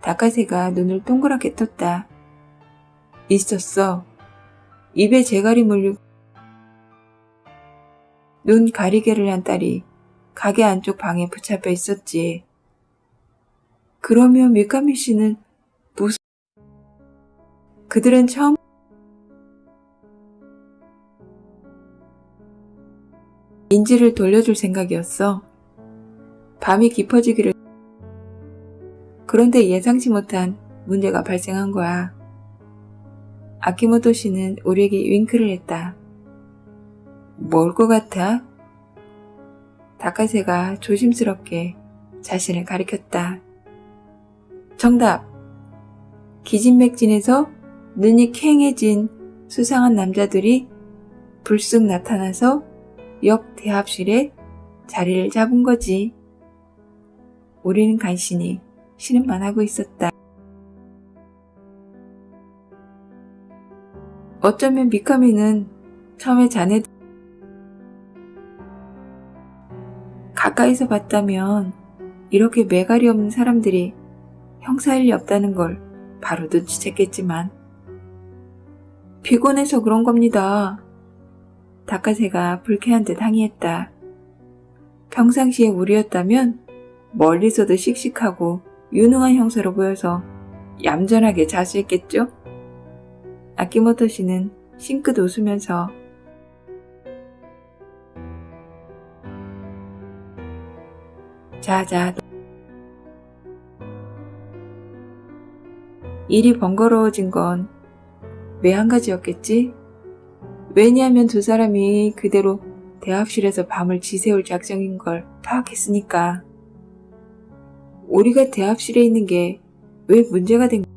Speaker 2: 닭가새가 눈을 동그랗게 떴다. 있었어. 입에 재갈이 물리고 눈 가리개를 한 딸이 가게 안쪽 방에 붙잡혀 있었지. 그러면 미카미 씨는 무슨... 그들은 처음 인지를 돌려줄 생각이었어. 밤이 깊어지기를. 그런데 예상치 못한 문제가 발생한 거야. 아키모토 씨는 우리에게 윙크를 했다. 뭘 것 같아? 닭가새가 조심스럽게 자신을 가리켰다. 정답! 기진맥진해서 눈이 캥해진 수상한 남자들이 불쑥 나타나서 역 대합실에 자리를 잡은 거지. 우리는 간신히 신음만 하고 있었다. 어쩌면 미카미는 처음에 자네들 가까이서 봤다면 이렇게 매갈이 없는 사람들이 형사일 리 없다는 걸 바로 눈치챘겠지만 피곤해서 그런 겁니다. 닭가새가 불쾌한 듯 항의했다. 평상시에 우리였다면 멀리서도 씩씩하고 유능한 형사로 보여서 얌전하게 자수했겠죠? 아키모토 씨는 싱긋 웃으면서 자자, 일이 번거로워진 건 왜 한 가지였겠지? 왜냐하면 두 사람이 그대로 대합실에서 밤을 지새울 작정인 걸 파악했으니까. 우리가 대합실에 있는 게 왜 문제가 된 거야?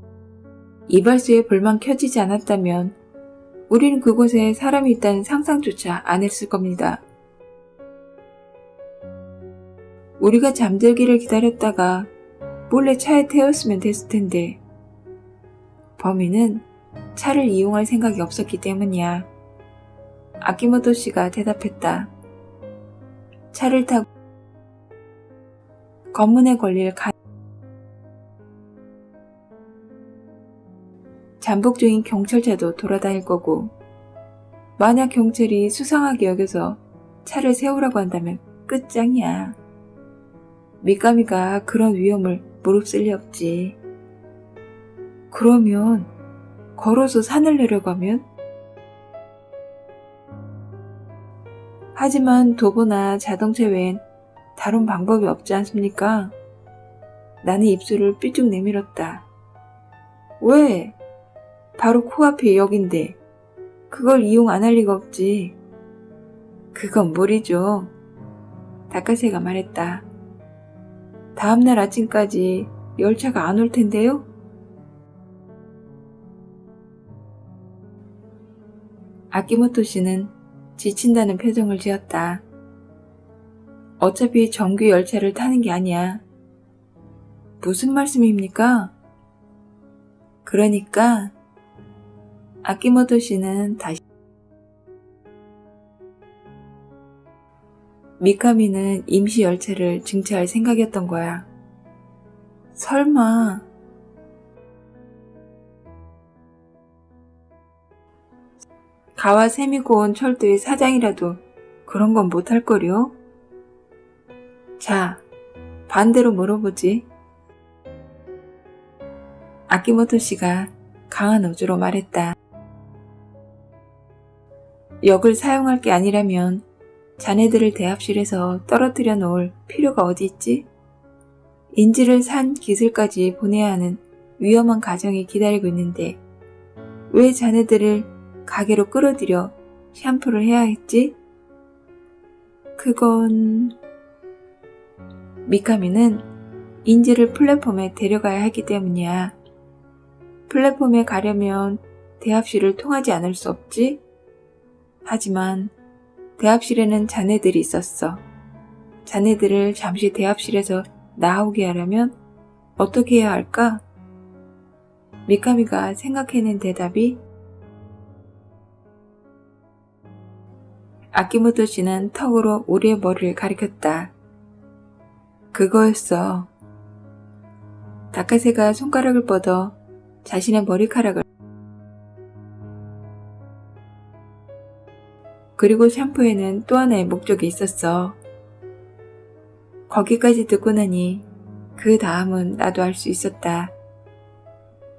Speaker 2: 이발소에 불만 켜지지 않았다면 우리는 그곳에 사람이 있다는 상상조차 안 했을 겁니다. 우리가 잠들기를 기다렸다가 몰래 차에 태웠으면 됐을 텐데 범인은 차를 이용할 생각이 없었기 때문이야. 아키모토 씨가 대답했다. 차를 타고 검문에 걸릴 잠복 중인 경찰차도 돌아다닐 거고, 만약 경찰이 수상하게 여겨서 차를 세우라고 한다면 끝장이야. 미카미가 그런 위험을 무릅쓸 리 없지. 그러면 걸어서 산을 내려가면? 하지만 도보나 자동차 외엔 다른 방법이 없지 않습니까? 나는 입술을 삐쭉 내밀었다. 왜? 바로 코앞에 역인데 그걸 이용 안 할 리가 없지. 그건 무리죠. 닭가새가 말했다. 다음날 아침까지 열차가 안 올 텐데요? 아키모토 씨는 지친다는 표정을 지었다. 어차피 정규 열차를 타는 게 아니야. 무슨 말씀입니까? 그러니까 아키모토 씨는 다시 미카미는 임시 열차를 증차할 생각이었던 거야. 설마 가와 세미고온 철도의 사장이라도 그런 건 못할 거려? 자, 반대로 물어보지. 아키모토 씨가 강한 어조로 말했다. 역을 사용할 게 아니라면 자네들을 대합실에서 떨어뜨려 놓을 필요가 어디 있지? 인지를 산 기술까지 보내야 하는 위험한 과정이 기다리고 있는데 왜 자네들을 가게로 끌어들여 샴푸를 해야 했지? 그건... 미카미는 인지를 플랫폼에 데려가야 하기 때문이야. 플랫폼에 가려면 대합실을 통하지 않을 수 없지? 하지만 대합실에는 자네들이 있었어. 자네들을 잠시 대합실에서 나오게 하려면 어떻게 해야 할까? 미카미가 생각해낸 대답이 아키모토 씨는 턱으로 우리의 머리를 가리켰다. 그거였어. 닭가새가 손가락을 뻗어 자신의 머리카락을 그리고 샴푸에는 또 하나의 목적이 있었어. 거기까지 듣고 나니 그 다음은 나도 알 수 있었다.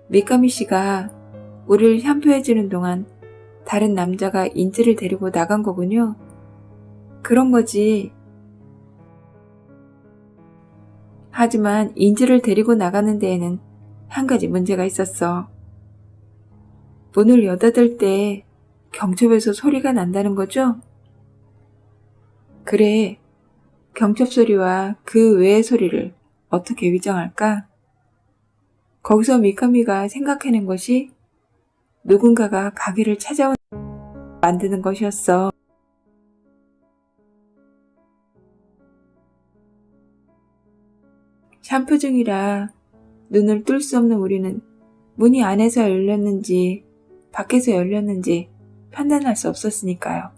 Speaker 2: 미카미 씨가 우리를 샴푸해주는 동안 다른 남자가 인지를 데리고 나간 거군요. 그런 거지. 하지만 인지를 데리고 나가는 데에는 한 가지 문제가 있었어. 문을 여닫을 때 경첩에서 소리가 난다는 거죠? 그래, 경첩 소리와 그 외의 소리를 어떻게 위정할까? 거기서 미카미가 생각해낸 것이 누군가가 가게를 찾아온 만드는 것이었어. 샴푸 중이라 눈을 뜰 수 없는 우리는 문이 안에서 열렸는지 밖에서 열렸는지 판단할 수 없었으니까요.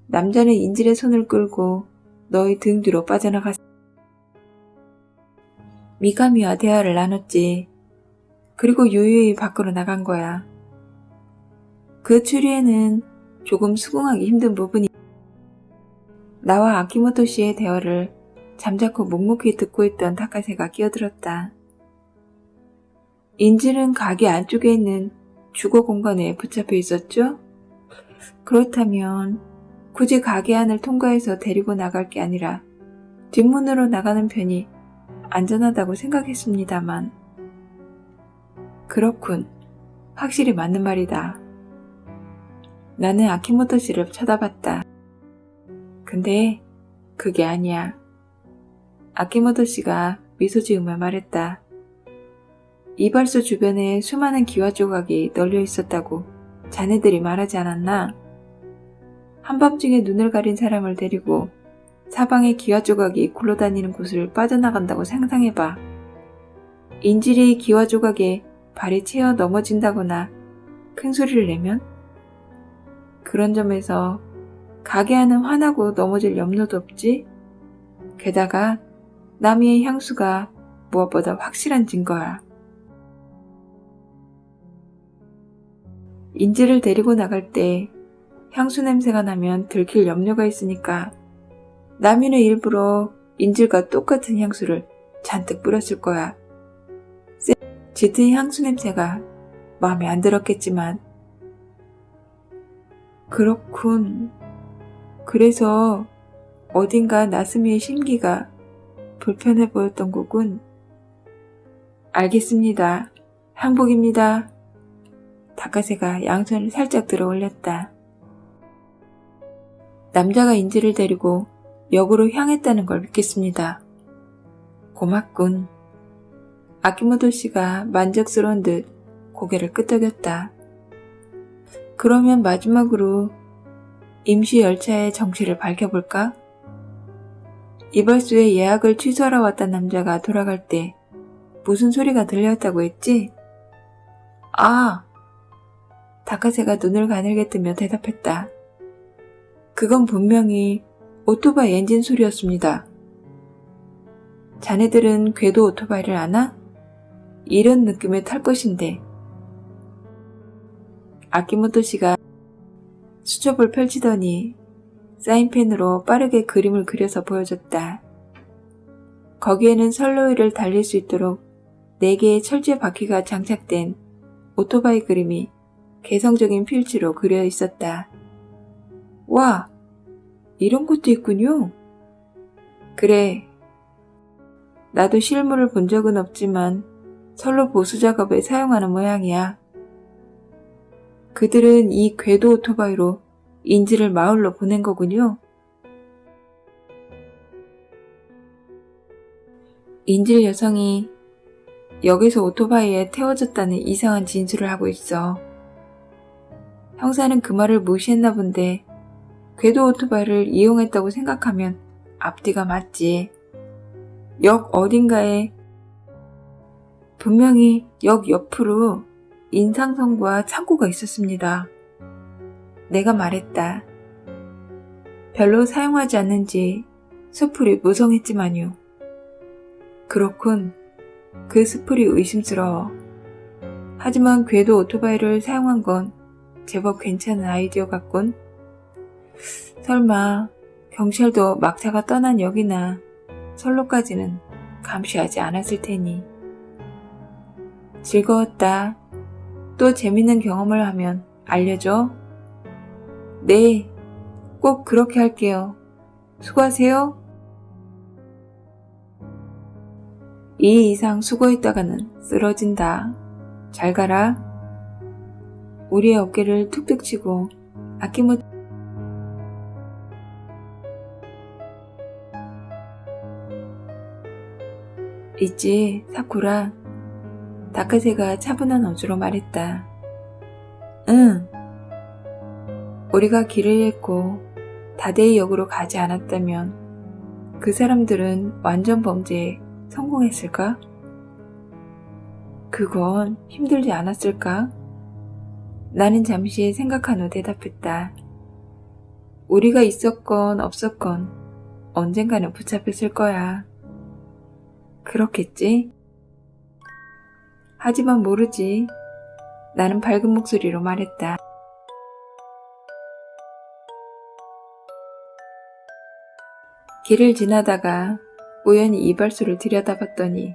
Speaker 2: 남자는 인질의 손을 끌고 너의 등 뒤로 빠져나갔어. 미카미와 대화를 나눴지. 그리고 유유히 밖으로 나간 거야. 그 추리에는 조금 수긍하기 힘든 부분이 나와 아키모토 씨의 대화를 잠자코 묵묵히 듣고 있던 타카세가 끼어들었다. 인질은 가게 안쪽에 있는 주거 공간에 붙잡혀 있었죠? 그렇다면 굳이 가게 안을 통과해서 데리고 나갈 게 아니라 뒷문으로 나가는 편이 안전하다고 생각했습니다만 그렇군. 확실히 맞는 말이다. 나는 아키모토 씨를 쳐다봤다. 근데 그게 아니야. 아키모토 씨가 미소 지으며 말했다. 이발소 주변에 수많은 기와 조각이 널려 있었다고 자네들이 말하지 않았나? 한밤중에 눈을 가린 사람을 데리고 사방에 기와 조각이 굴러다니는 곳을 빠져나간다고 상상해봐. 인질이 기와 조각에 발이 채어 넘어진다거나 큰 소리를 내면? 그런 점에서 가게 안은 화나고 넘어질 염려도 없지? 게다가 나미의 향수가 무엇보다 확실한 증거야. 인질을 데리고 나갈 때 향수 냄새가 나면 들킬 염려가 있으니까 나미는 일부러 인질과 똑같은 향수를 잔뜩 뿌렸을 거야. 짙은 향수 냄새가 마음에 안 들었겠지만 그렇군. 그래서 어딘가 나스미의 심기가 불편해 보였던 거군. 알겠습니다. 항복입니다. 타카세가 양손을 살짝 들어 올렸다. 남자가 인질을 데리고 역으로 향했다는 걸 믿겠습니다. 고맙군. 아키모토 씨가 만족스러운 듯 고개를 끄덕였다. 그러면 마지막으로 임시 열차의 정체를 밝혀볼까? 이발소에 예약을 취소하러 왔던 남자가 돌아갈 때 무슨 소리가 들렸다고 했지? 아! 타카세가 눈을 가늘게 뜨며 대답했다. 그건 분명히 오토바이 엔진 소리였습니다. 자네들은 궤도 오토바이를 아나? 이런 느낌에 탈 것인데. 아키모토 씨가 수첩을 펼치더니 사인펜으로 빠르게 그림을 그려서 보여줬다. 거기에는 선로위를 달릴 수 있도록 4개의 철제 바퀴가 장착된 오토바이 그림이 개성적인 필지로 그려 있었다. 와! 이런 것도 있군요. 그래. 나도 실물을 본 적은 없지만 선로 보수 작업에 사용하는 모양이야. 그들은 이 궤도 오토바이로 인질을 마을로 보낸 거군요. 인질 여성이 역에서 오토바이에 태워졌다는 이상한 진술을 하고 있어. 형사는 그 말을 무시했나 본데 궤도 오토바이를 이용했다고 생각하면 앞뒤가 맞지. 역 어딘가에 분명히 역 옆으로 인상성과 창고가 있었습니다. 내가 말했다. 별로 사용하지 않는지 수풀이 무성했지만요. 그렇군. 그 수풀이 의심스러워. 하지만 궤도 오토바이를 사용한 건 제법 괜찮은 아이디어 같군. 설마 경찰도 막차가 떠난 역이나 선로까지는 감시하지 않았을 테니. 즐거웠다. 또 재밌는 경험을 하면 알려줘. 네, 꼭 그렇게 할게요. 수고하세요. 이 이상 수고했다가는 쓰러진다. 잘 가라. 우리의 어깨를 툭툭 치고 아키모토 있지, 사쿠라. 다카세가 차분한 어조로 말했다. 응. 우리가 길을 잃고 다데이 역으로 가지 않았다면 그 사람들은 완전 범죄에 성공했을까? 그건 힘들지 않았을까? 나는 잠시 생각한 후 대답했다. 우리가 있었건 없었건 언젠가는 붙잡혔을 거야. 그렇겠지? 하지만 모르지. 나는 밝은 목소리로 말했다. 길을 지나다가 우연히 이발소를 들여다봤더니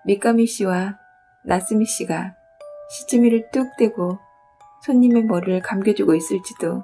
Speaker 2: 미카미 씨와 나스미 씨가 시치미를 뚝 떼고 손님의 머리를 감겨주고 있을지도